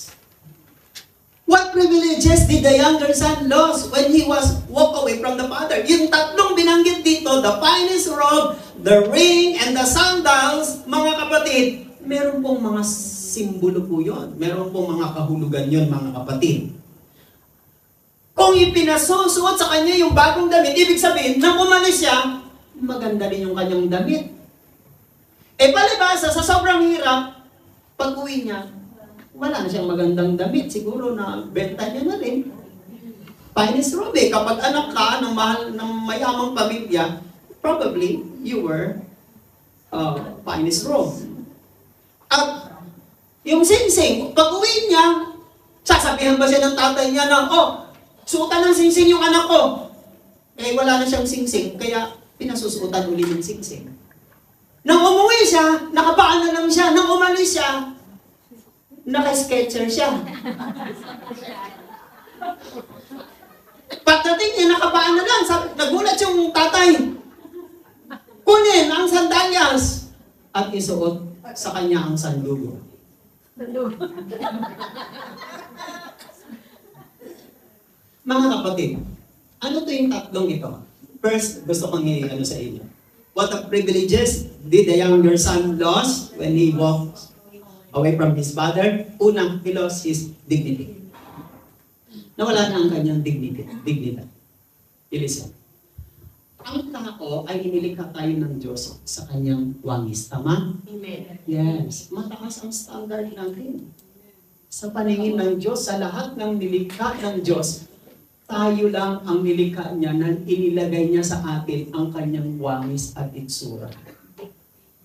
Speaker 1: What privileges did the younger son lose when he was walked away from the father? Yung tatlong binanggit dito, the finest robe, the ring, and the sandals, mga kapatid, meron pong mga simbolo po yun. Meron pong mga kahulugan yun, mga kapatid. Kung ipinasusuot sa kanya yung bagong damit, ibig sabihin, nang umalis siya, maganda rin yung kanyang damit. Palibasa, sa sobrang hirap, pag uwi niya, wala na siyang magandang damit. Siguro na benta niya na rin. Finest robe. Kapag anak ka ng mayamang pamilya, probably you were finest robe. At yung singsing, pag uwi niya, sasabihan ba siya ng tatay niya na, suotan ng singsing yung anak ko. Wala na siyang singsing, kaya pinasusuotan uli ng singsing. Nang umuwi siya, nakapaan na lang siya. Nang umalis siya, naka-sketcher siya. Pagdating niya, nakapaan na lang. Nagulat yung tatay. Kunin ang sandalyas at isuot sa kanya ang sandugo. Mga kapatid, ano to yung tatlong ito? First, gusto kong i-ano sa inyo. What the privileges did the younger son lose when he walked away from his father? Unang, he lost his dignity. Nawala na ang kanyang dignidad. Listen. Ang tao ay inilikha tayo ng Diyos sa kanyang wangis. Tama?
Speaker 2: Amen.
Speaker 1: Yes. Mataas ang standard natin. Sa paningin ng Diyos, sa lahat ng nilikha ng Diyos, tayo lang ang nilikha niya na inilagay niya sa atin ang kanyang wangis at itsura.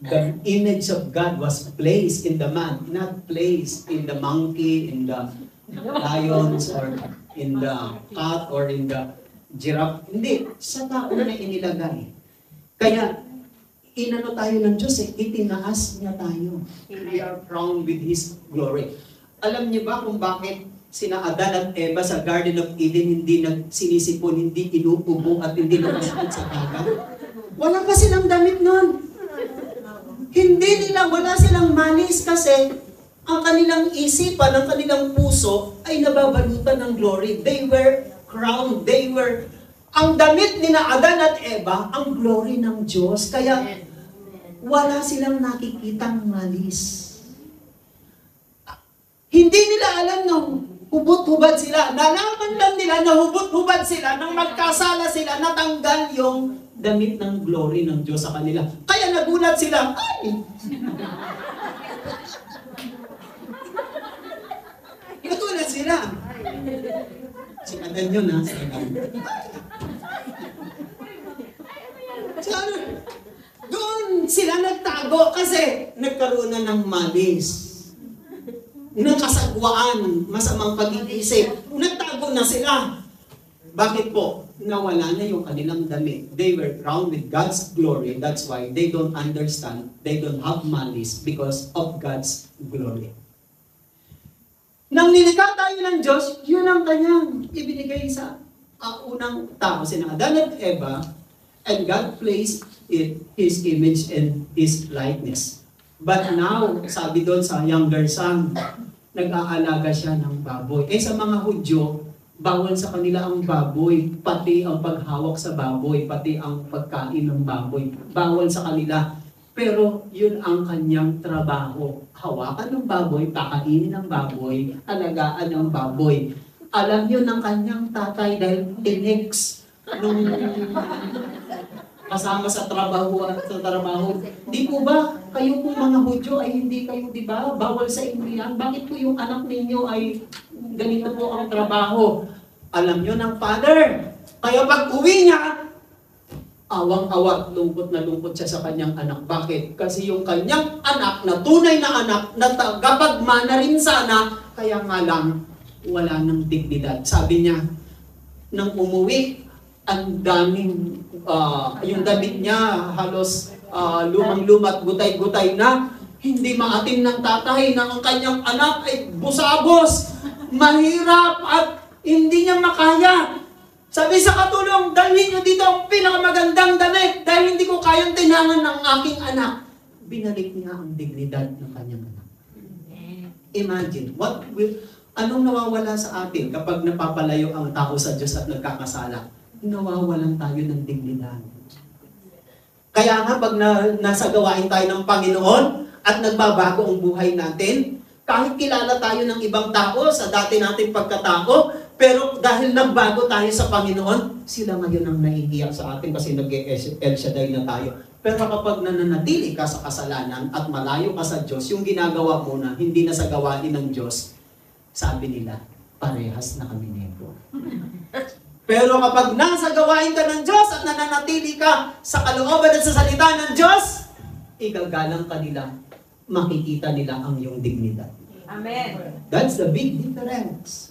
Speaker 1: The image of God was placed in the man, not placed in the monkey, in the lions, or in the cat, or in the giraffe. Hindi, sa tao na inilagay. Kaya, inano tayo ng Diyos itinaas niya tayo. We are crowned with His glory. Alam niyo ba kung bakit sina Adan at Eva sa Garden of Eden hindi nagsinisipon, hindi inuubo at hindi nagsisit sa dagat? Wala pa silang damit nun. Hindi nila, wala silang malis kasi ang kanilang isipan, ang kanilang puso ay nababalutan ng glory. They were crowned, ang damit ni na Adan at Eva, ang glory ng Diyos. Kaya wala silang nakikitang malis. Hindi nila alam na hubot-hubad sila. Nalaman lang nila na hubot-hubad sila nang magkasala sila, natanggal yung damit ng glory ng Diyos sa kanila. Kaya nagulat sila, ay! Nagulat sila. Si Adan yun, ha? Si Adan. Doon sila nagtago kasi nagkaroon na ng malis. Ng kasagwaan, masamang pag-iisip. Nagtago na sila. Bakit po? Nawala na yung kanilang damit. They were crowned with God's glory. That's why they don't understand, they don't have malice because of God's glory. Nang nilikha tayo ng Diyos, yun ang kanyang ibinigay sa unang tao, sina Adan at Eva, and God placed His image and His likeness. But now, sabi doon sa younger son, nag-aalaga siya ng baboy. Sa mga Hudyo, bawal sa kanila ang baboy, pati ang paghawak sa baboy, pati ang pagkain ng baboy. Bawal sa kanila. Pero yun ang kanyang trabaho. Hawakan ng baboy, pakainin ng baboy, alagaan ng baboy. Alam yun ng kanyang tatay dahil tinex nung kasama sa trabaho. Di po ba, kayo po mga Hudyo ay hindi kayo, di ba, bawal sa inyo yan? Bakit po yung anak ninyo ay ganito po ang trabaho? Alam nyo ng father. Kaya pag uwi niya, awang-awa, lungkot na lungkot siya sa kanyang anak. Bakit? Kasi yung kanyang anak, na tunay na anak, na tagapagmana rin sana, kaya nga lang, wala ng dignidad. Sabi niya, nang umuwi, ang daming, yung damit niya halos lumang-luma at gutay-gutay na, hindi maatim ng tatay na ang kanyang anak ay busabos, mahirap at hindi niya makaya. Sabi sa katulong, dalhin niyo dito ang pinakamagandang damit dahil hindi ko kayang tinangan ng aking anak. Binalik niya ang dignidad ng kanyang anak. Imagine, anong nawawala sa atin kapag napapalayo ang tao sa Diyos at nagkakasala? Nawawalan tayo ng dignidad. Kaya nga pag nasa gawain tayo ng Panginoon at nagbabago ang buhay natin, kahit kilala tayo ng ibang tao sa dati nating pagkatao, pero dahil nagbago tayo sa Panginoon, sila ngayon ang nahihiya sa atin kasi nag-El Shaddai na tayo. Pero kapag nananatili ka sa kasalanan at malayo ka sa Diyos, yung ginagawa mo na hindi na sa gawain ng Diyos, sabi nila, parehas na kami nito. Pero kapag nasa gawain ka ng Diyos at nananatili ka sa kalooban at sa salita ng Diyos, igagalang ka nila, makikita nila ang iyong dignidad.
Speaker 2: Amen.
Speaker 1: That's the big difference.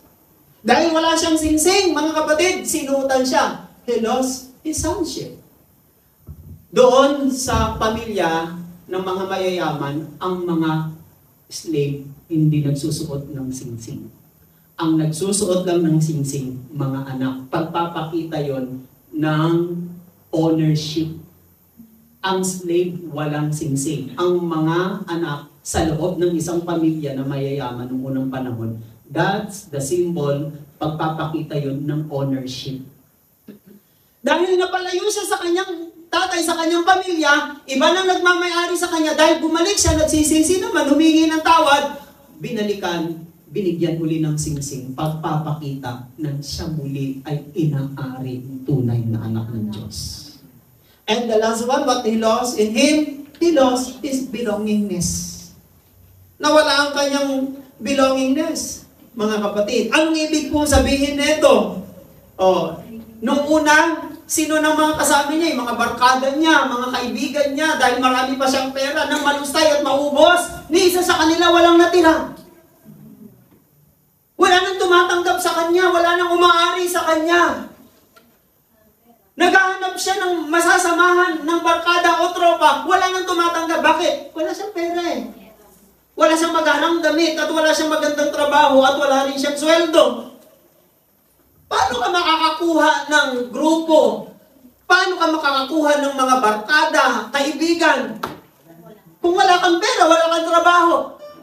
Speaker 1: Dahil wala siyang singsing, mga kapatid, sinuotan siya. He lost his sonship. Doon sa pamilya ng mga mayayaman, ang mga slave hindi nagsusuot ng singsing. Ang nagsusuot lang ng singsing, mga anak. Pagpapakita yon ng ownership. Ang slave walang singsing. Ang mga anak sa loob ng isang pamilya na mayayaman noong unang panahon, that's the symbol, pagpapakita yon ng ownership. Dahil napalayo siya sa kanyang tatay, sa kanyang pamilya, iba nang nagmamayari sa kanya, dahil bumalik siya, nagsisisi naman, humingi ng tawad, binigyan uli ng singsing, pagpapakita na siya muli ay inaari ng tunay na anak ng Diyos. And the last one, what he lost in him, he lost his belongingness. Nawala ang kanyang belongingness, mga kapatid. Anong ibig po sabihin nito? Nung una, sino ng mga kasama niya, yung mga barkada niya, mga kaibigan niya, dahil marami pa siyang pera, nang malustay at maubos, ni isa sa kanila walang natira. Wala nang tumatanggap sa kanya, wala nang umaari sa kanya. Naghahanap siya ng masasamahan ng barkada o tropa, wala nang tumatanggap. Bakit? Wala siyang pera eh. Wala siyang magandang damit at wala siyang magandang trabaho at wala rin siyang sweldo. Paano ka makakakuha ng grupo? Paano ka makakakuha ng mga barkada, kaibigan? Kung wala kang pera, wala kang trabaho.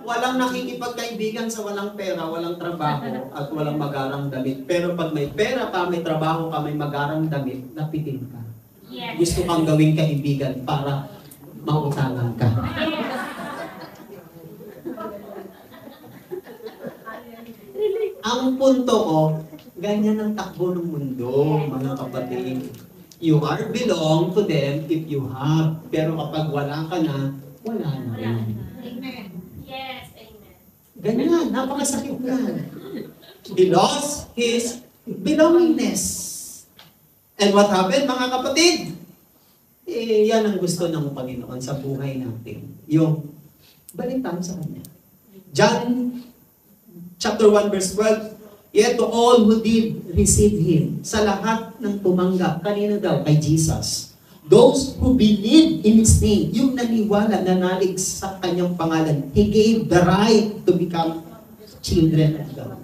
Speaker 1: Walang nakikipagkaibigan sa walang pera, walang trabaho, at walang magarang damit. Pero pag may pera ka, may trabaho ka, may magarang damit, napitin ka. Yes. Gusto kang gawing kaibigan para mautangan ka. Ang punto ko, ganyan ang takbo ng mundo, mga kapatid. You are belong to them if you have. Pero kapag wala ka na, wala na rin.
Speaker 2: Amen. Yes, amen.
Speaker 1: Ganyan, napakasakit na. He lost his belongingness. And what happened, mga kapatid? Yan ang gusto ng Panginoon sa buhay natin. Yung balik tayo sa Kanya. John chapter 1 verse 12, yet to all who did receive Him, sa lahat ng tumanggap, kanino daw? Kay Jesus. Those who believed in His name, yung naniwala, nanalig sa Kanyang pangalan, He gave the right to become children of God.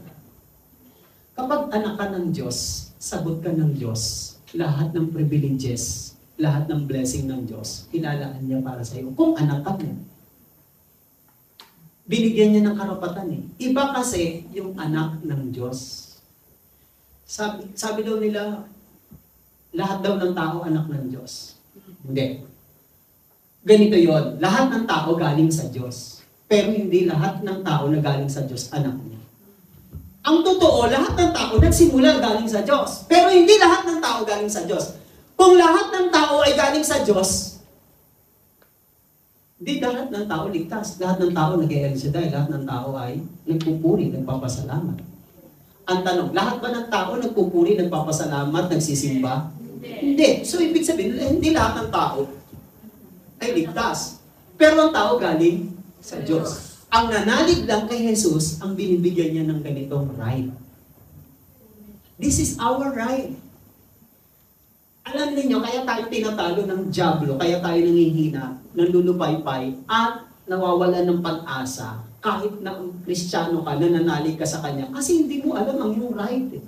Speaker 1: Kapag anak ka ng Diyos, sagot ka ng Diyos, lahat ng privileges, lahat ng blessing ng Diyos, ilalaan niya para sa iyo. Kung anak ka mo, binigyan niya ng karapatan eh. Iba kasi yung anak ng Diyos. Sabi daw nila, lahat daw ng tao anak ng Diyos. Hindi. Ganito yon, lahat ng tao galing sa Diyos. Pero hindi lahat ng tao na galing sa Diyos anak niya. Ang totoo, lahat ng tao nagsimula galing sa Diyos. Pero hindi lahat ng tao galing sa Diyos. Kung lahat ng tao ay galing sa Diyos, di lahat ng tao ligtas. Lahat ng tao nag-El Shaddai. Lahat ng tao ay nagpupuri, nagpapasalamat. Ang tanong, lahat ba ng tao nagpupuri, nagpapasalamat, nagsisimba? Hindi. So, ibig sabihin, hindi lahat ng tao ay ligtas. Pero ang tao galing sa Diyos. Ang nanalig lang kay Jesus, ang binibigyan niya ng ganitong right. This is our right. Alam niyo, kaya tayo tinatalo ng dyablo, kaya tayo nangihina, nanlulupaypay, at nawawalan ng pag-asa, kahit na Kristiyano ka, nananalig ka sa Kanya, kasi hindi mo alam ang iyong right.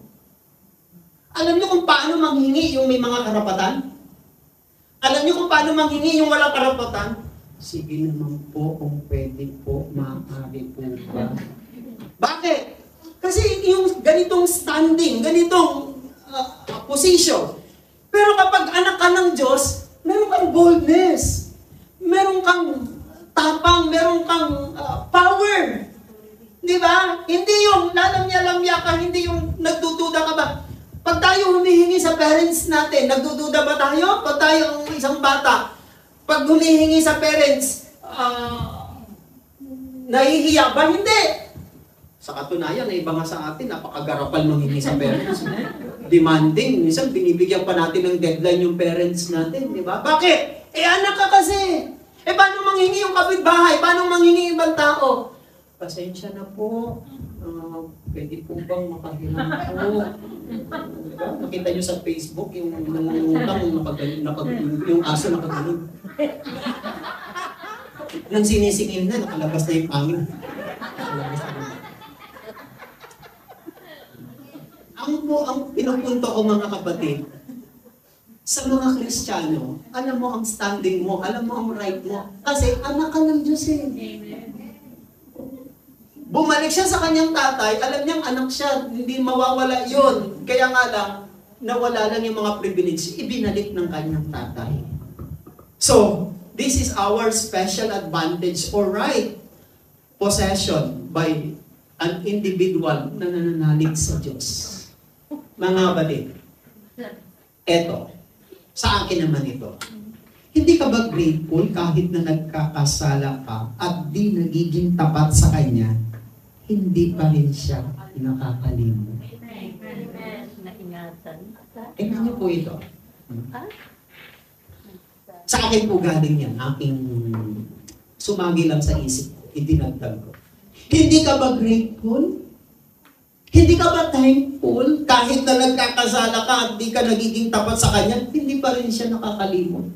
Speaker 1: Alam niyo kung paano manghingi yung may mga karapatan? Alam niyo kung paano manghingi yung walang karapatan? Sige naman po, kung pwede po, maaari po ba? Bakit? Kasi yung ganitong standing, ganitong position. Pero kapag anak ka ng Diyos, meron kang boldness. Meron kang tapang, meron kang power. Di ba? Hindi yung lalamya-lamya ka, hindi yung nagdududa ka ba? Pag tayo humihingi sa parents natin, nagdududa ba tayo? Pag tayo ang isang bata, pag humihingi sa parents, nahihiya ba? Hindi. Sa katunayan, na iba nga sa atin, napakagarapal manghingi sa parents. Demanding. Minsan, binibigyan pa natin ng deadline yung parents natin, di ba? Bakit? Anak ka kasi. Paano manghingi yung kapitbahay? Paano manghingi ibang tao? Pasensya na po. Pwede po bang makahiram po? Diba? Nakita nyo sa Facebook, yung nangungutang, yung aso nakaganon. Nang sinisingil na, nakalabas na yung pangin. Ang pinupunto ko mga kapatid, sa mga Kristiyano, alam mo ang standing mo, alam mo ang right mo. Kasi anak ka ng Diyos eh. Bumalik siya sa kanyang tatay, alam niyang anak siya, hindi mawawala yun. Kaya nga lang, nawala lang yung mga privilege, ibinalik ng kanyang tatay. So, this is our special advantage or right possession by an individual na nananalig sa Diyos. Mga kapatid, eto, sa akin naman ito. Hindi ka ba grateful kahit na nagkakasala ka at di nagiging tapat sa Kanya, hindi pa rin siya nakakalimot? Tingnan niyo po ito. Sa akin po galing yan, aking sumagi lang sa isip ko, idinagdag ko. Hindi ka ba grateful? Hindi ka ba thankful kahit na nagkakasala ka at di ka nagiging tapat sa Kanya, hindi pa rin siya nakakalimot?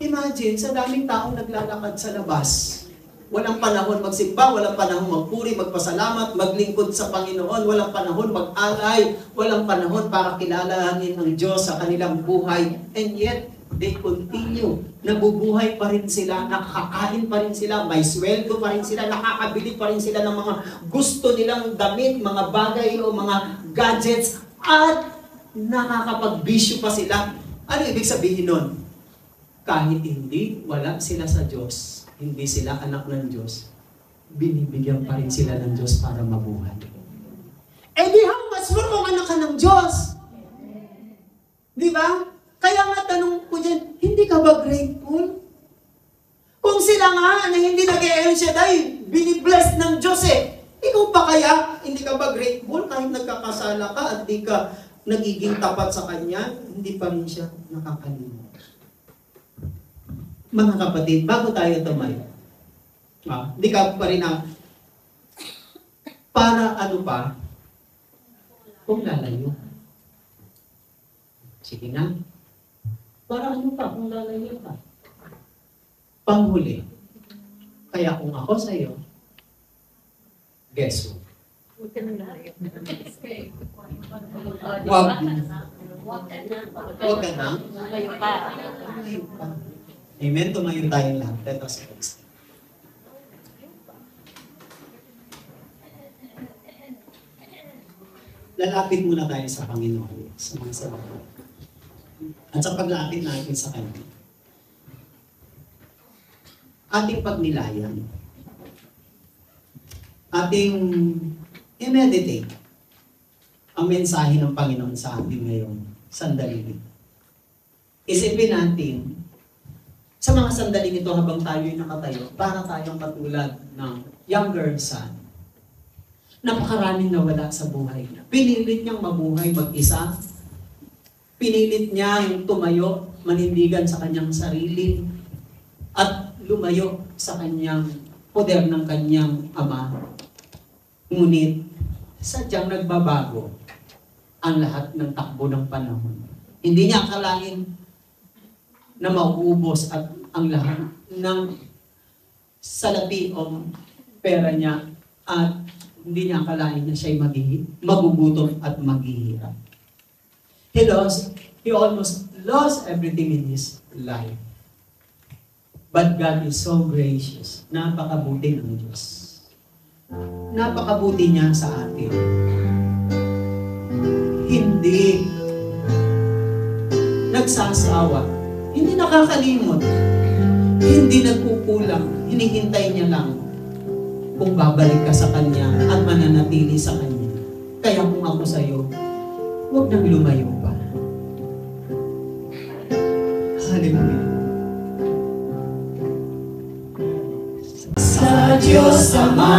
Speaker 1: Imagine, sa daming taong naglalakad sa labas, walang panahon magsimba, walang panahon magpuri, magpasalamat, maglingkod sa Panginoon, walang panahon mag-alay, walang panahon para kilalanin ang Diyos sa kanilang buhay, and yet, they continue. Nabubuhay pa rin sila, nakakain pa rin sila, may sweldo pa rin sila, nakakabili pa rin sila ng mga gusto nilang damit, mga bagay o mga gadgets, at nakakapagbisyo pa sila. Ano ibig sabihin nun? Kahit hindi, wala sila sa Diyos, hindi sila anak ng Diyos, binibigyan pa rin sila ng Diyos para mabuhay. Eh di how much more kung anak ka ng Diyos? Di ba? Kaya nga tanong ko dyan, hindi ka ba grateful? Kung sila nga na hindi nag-e-El Shaddai, binibless ng Diyos eh. Ikaw pa kaya, hindi ka ba grateful kahit nagkakasala ka at di ka nagiging tapat sa Kanya, hindi pa rin siya nakakalimot. Mga kapatid, bago tayo tumayo, hindi ka pa rin para ano pa, kung lalayo. Sige na. Para ano pa, kung lalayo pa. Panghuli. Kaya kung ako sa'yo, guess who?
Speaker 2: Huwag ka nang lalayo.
Speaker 1: Huwag ka na.
Speaker 2: Layo pa.
Speaker 1: Amen. Tumayo tayong lahat. Let us pray. Lalapit muna tayo sa Panginoon sa mga salamat. At sa paglapit natin sa Kanya, ating pagnilayan, ating i-meditate ang mensahe ng Panginoon sa ating ngayong sandali. Isipin natin, sa mga sandaling ito habang tayo'y nakatayo, para tayong katulad ng younger son. Napakaraming nawala sa buhay niya. Pinilit niyang mabuhay mag-isa. Pinilit niyang tumayo, manindigan sa kanyang sarili, at lumayo sa kanyang poder ng kanyang ama. Ngunit, sadyang nagbabago ang lahat ng takbo ng panahon. Hindi niya akalain na mauubos at ang lahat ng salapi o pera niya at hindi niya akalain na siya'y magugutom at maghihirap. He almost lost everything in his life. But God is so gracious. Napakabuti ng Diyos. Napakabuti niya sa atin. Hindi nagsasawa. Hindi nakakalimot. Hindi nagkukulang. Hinihintay niya lang kung babalik ka sa Kanya at mananatili sa Kanya. Kaya kung ako sa'yo, huwag nang lumayo pa. Hallelujah. Sa Diyos Ama,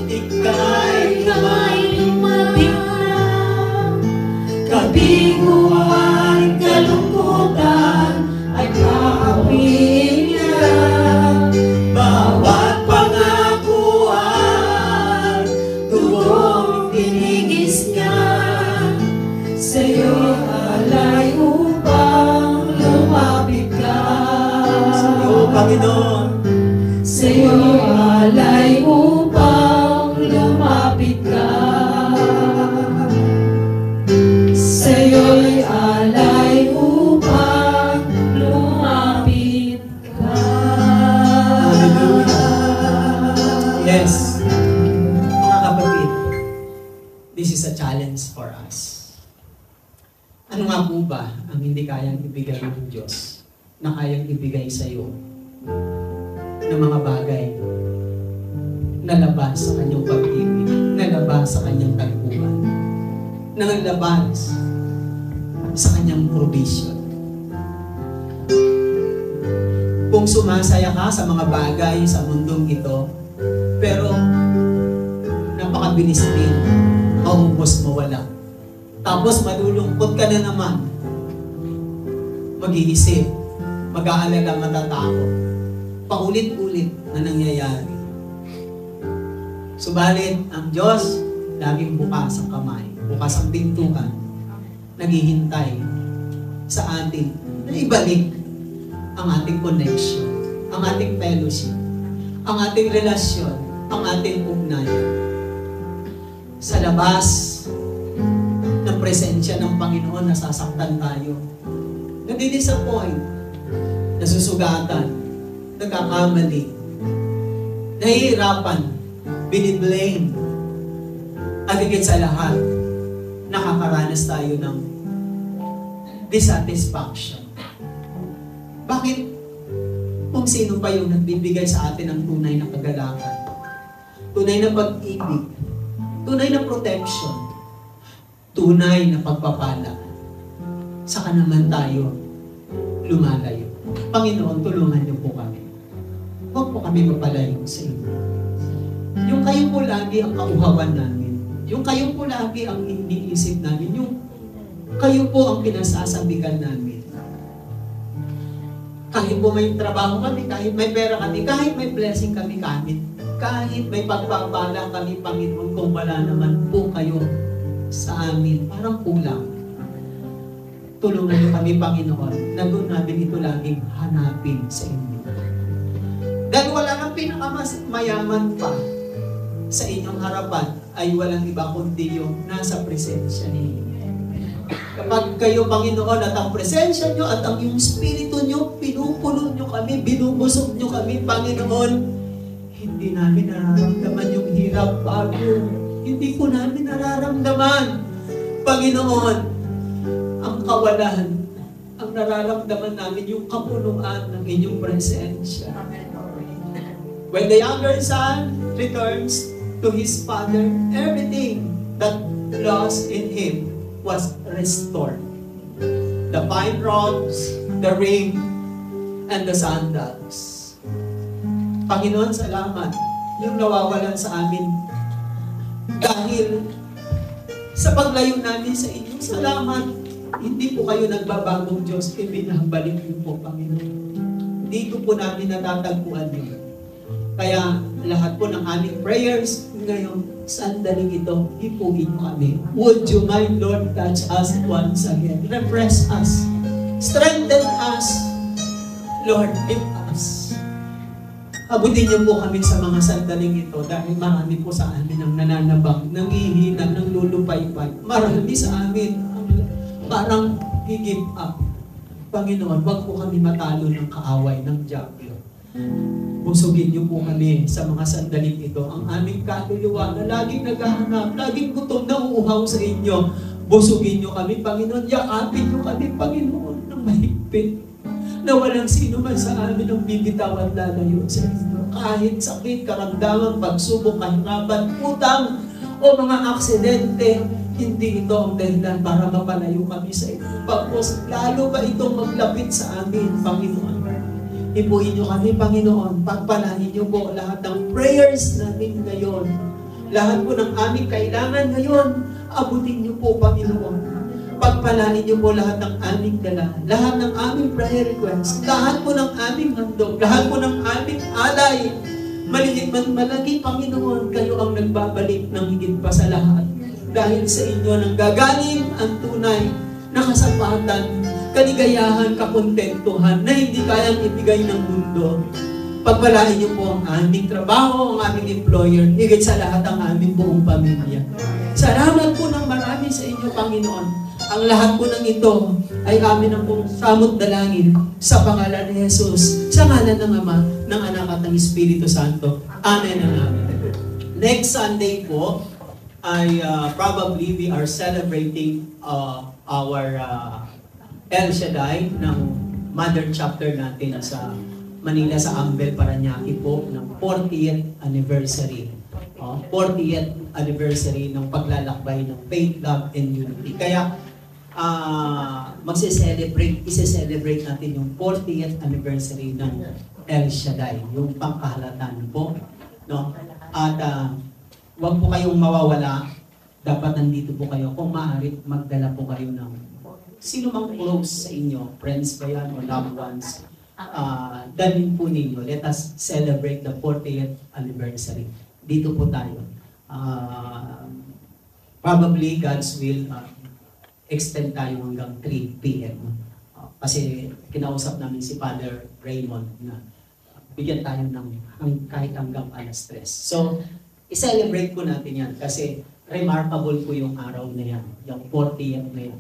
Speaker 1: ika'y lumapit na, kabiguan, kalungkutan, ay kaawin niya. Bawat pangakuan, tugong tinigis niya, sa'yo alay upang lumapit ka. Sa'yo, Panginoon, sa'yo alay upang lumapit ka. Sa'yo'y alay upang lumapit ka. Hallelujah. Yes. Mga kapatid, this is a challenge for us. Ano nga po ba ang hindi kayang ibigay ng Diyos na kayang ibigay sa iyo ng mga bagay na labas sa kanyang pag-ibig, na labas sa kanyang tagpuan, na labas sa kanyang provision? Kung sumasaya ka sa mga bagay sa mundong ito, pero napakabilis din, maubos, mawala. Tapos malulungkot ka na naman, mag-iisip, mag-aalala, matatakot, paulit-ulit na nangyayari. Subalit, ang Diyos, laging bukas ang kamay, bukas ang pintuan, naghihintay sa atin na ibalik ang ating connection, ang ating fellowship, ang ating relasyon, ang ating ugnayan. Sa labas ng presensya ng Panginoon, nasasaktan tayo, nadidisappoint, nasusugatan, nagkakamali, nahihirapan, biniblame, at higit sa lahat, nakakaranas tayo ng dissatisfaction. Bakit? Kung sino pa yung nagbibigay sa atin ng tunay na kagalakan, tunay na pag-ibig, tunay na protection, tunay na pagpapala, saka naman tayo lumalayo. Panginoon, tulungan niyo po kami. Huwag po kami mapalayo sa inyo. Yung kayo po lagi ang kauhawan namin. Yung kayo po lagi ang iniisip namin. Yung kayo po ang pinasasabihan namin. Kahit po may trabaho kami, kahit may pera kami, kahit may blessing kami, kahit may pagpapala kami, Panginoon, kung wala naman po kayo sa amin, parang kulang. Tulungan niyo kami, Panginoon, na doon namin ito laging hanapin sa inyo. Dahil wala nang pinakamayaman pa sa inyong harapan ay walang iba kundi yung nasa presensya ninyo. Kapag kayo, Panginoon, at ang presensya nyo at ang yung spirito nyo, pinupuno nyo kami, binubusog nyo kami, Panginoon, hindi namin nararamdaman yung hirap, bago. Hindi ko namin nararamdaman, Panginoon, ang kawalan. Ang nararamdaman namin yung kapunuan ng inyong presensya. When the younger son returns to his father, everything that lost in him was restored. The fine robes, the ring, and the sandals. Panginoon, salamat. Yung nawawalan sa amin dahil sa paglayo namin sa inyo, salamat. Hindi po kayo nagbabagong Diyos, ibinabalik niyo po, Panginoon. Dito po namin natatagpuan niyo. Kaya lahat po ng aming prayers ngayong sandaling ito, hipuin mo kami. Would you mind, Lord, touch us once again? Refresh us. Strengthen us. Lord, lift us. Abutin niyo po kami sa mga sandaling ito dahil marami po sa amin ang nananabang, nanghihina, nanglulupaypay. Marami sa amin ang parang give up. Panginoon, wag po kami matalo ng kaaway ng Diablo. Busugin niyo po kami sa mga sandaling ito. Ang aming kaluluwa na laging naghahanap, laging gutom na uuhaw sa inyo. Busugin niyo kami, Panginoon. Yakapin niyo kami, Panginoon, ng mahigpit. Na walang sino man sa amin ang bibitaw at lalayo sa inyo. Kahit sakit, karamdaman, pagsubok, kahirapan, utang, o mga aksidente, hindi ito ang dahilan para mapalayo kami sa inyo. Pagpos, lalo ba itong maglapit sa amin, Panginoon? Ipuin niyo kami, Panginoon. Pagpalain niyo po lahat ng prayers natin ngayon. Lahat po ng aming kailangan ngayon, abutin niyo po, Panginoon. Pagpalain niyo po lahat ng aming dala, lahat ng aming prayer requests, lahat po ng aming handog, lahat po ng aming alay. Maliit man malaki, Panginoon, kayo ang nagbabalik ng higit pa sa lahat. Dahil sa inyo nang gagaling ang tunay na kasapatan, kaligayahan, kakontentuhan na hindi kayang ibigay ng mundo. Pagpalain niyo po ang aming trabaho, ang aming employer, higit sa lahat ang aming buong pamilya. Salamat po ng marami sa inyo, Panginoon. Ang lahat po ng ito ay amin ang pong samot dalangin sa pangalan ni Jesus, sa ngalan ng Ama, ng Anak at ng Espiritu Santo. Amen and amen. Next Sunday po ay probably we are celebrating our El Shaddai ng Mother Chapter natin sa Manila, sa Ambel, Parañaque po, ng 40th anniversary. 40th anniversary ng paglalakbay ng Faith, Love, and Unity. Kaya isi-celebrate natin yung 40th anniversary ng El Shaddai, yung pangkahalatan po, no? At wag po kayong mawawala, dapat nandito po kayo. Kung maaari, magdala po kayo ng sino mang close sa inyo, friends ba yan o loved ones. Dalhin po ninyo. Let us celebrate the 40th anniversary. Dito po tayo. Probably God's will, extend tayo hanggang 3 p.m. Kasi kinausap namin si Father Raymond na bigyan tayo ng kahit hanggang alas 3. So, i-celebrate po natin yan kasi remarkable po yung araw na yan, yung 40th na yan.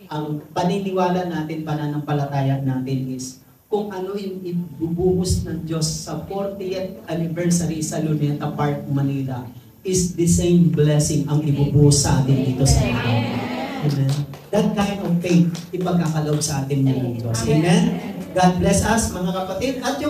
Speaker 1: Ang paniniwala natin, pananampalataya natin is kung ano yung ibubuhos ng Diyos sa 40th anniversary sa Luneta Park, Manila is the same blessing ang ibubuhos sa atin dito sa Manila. Amen. That kind of faith, ipagkakalob sa atin ng Diyos. Amen. God bless us, mga kapatid. At yung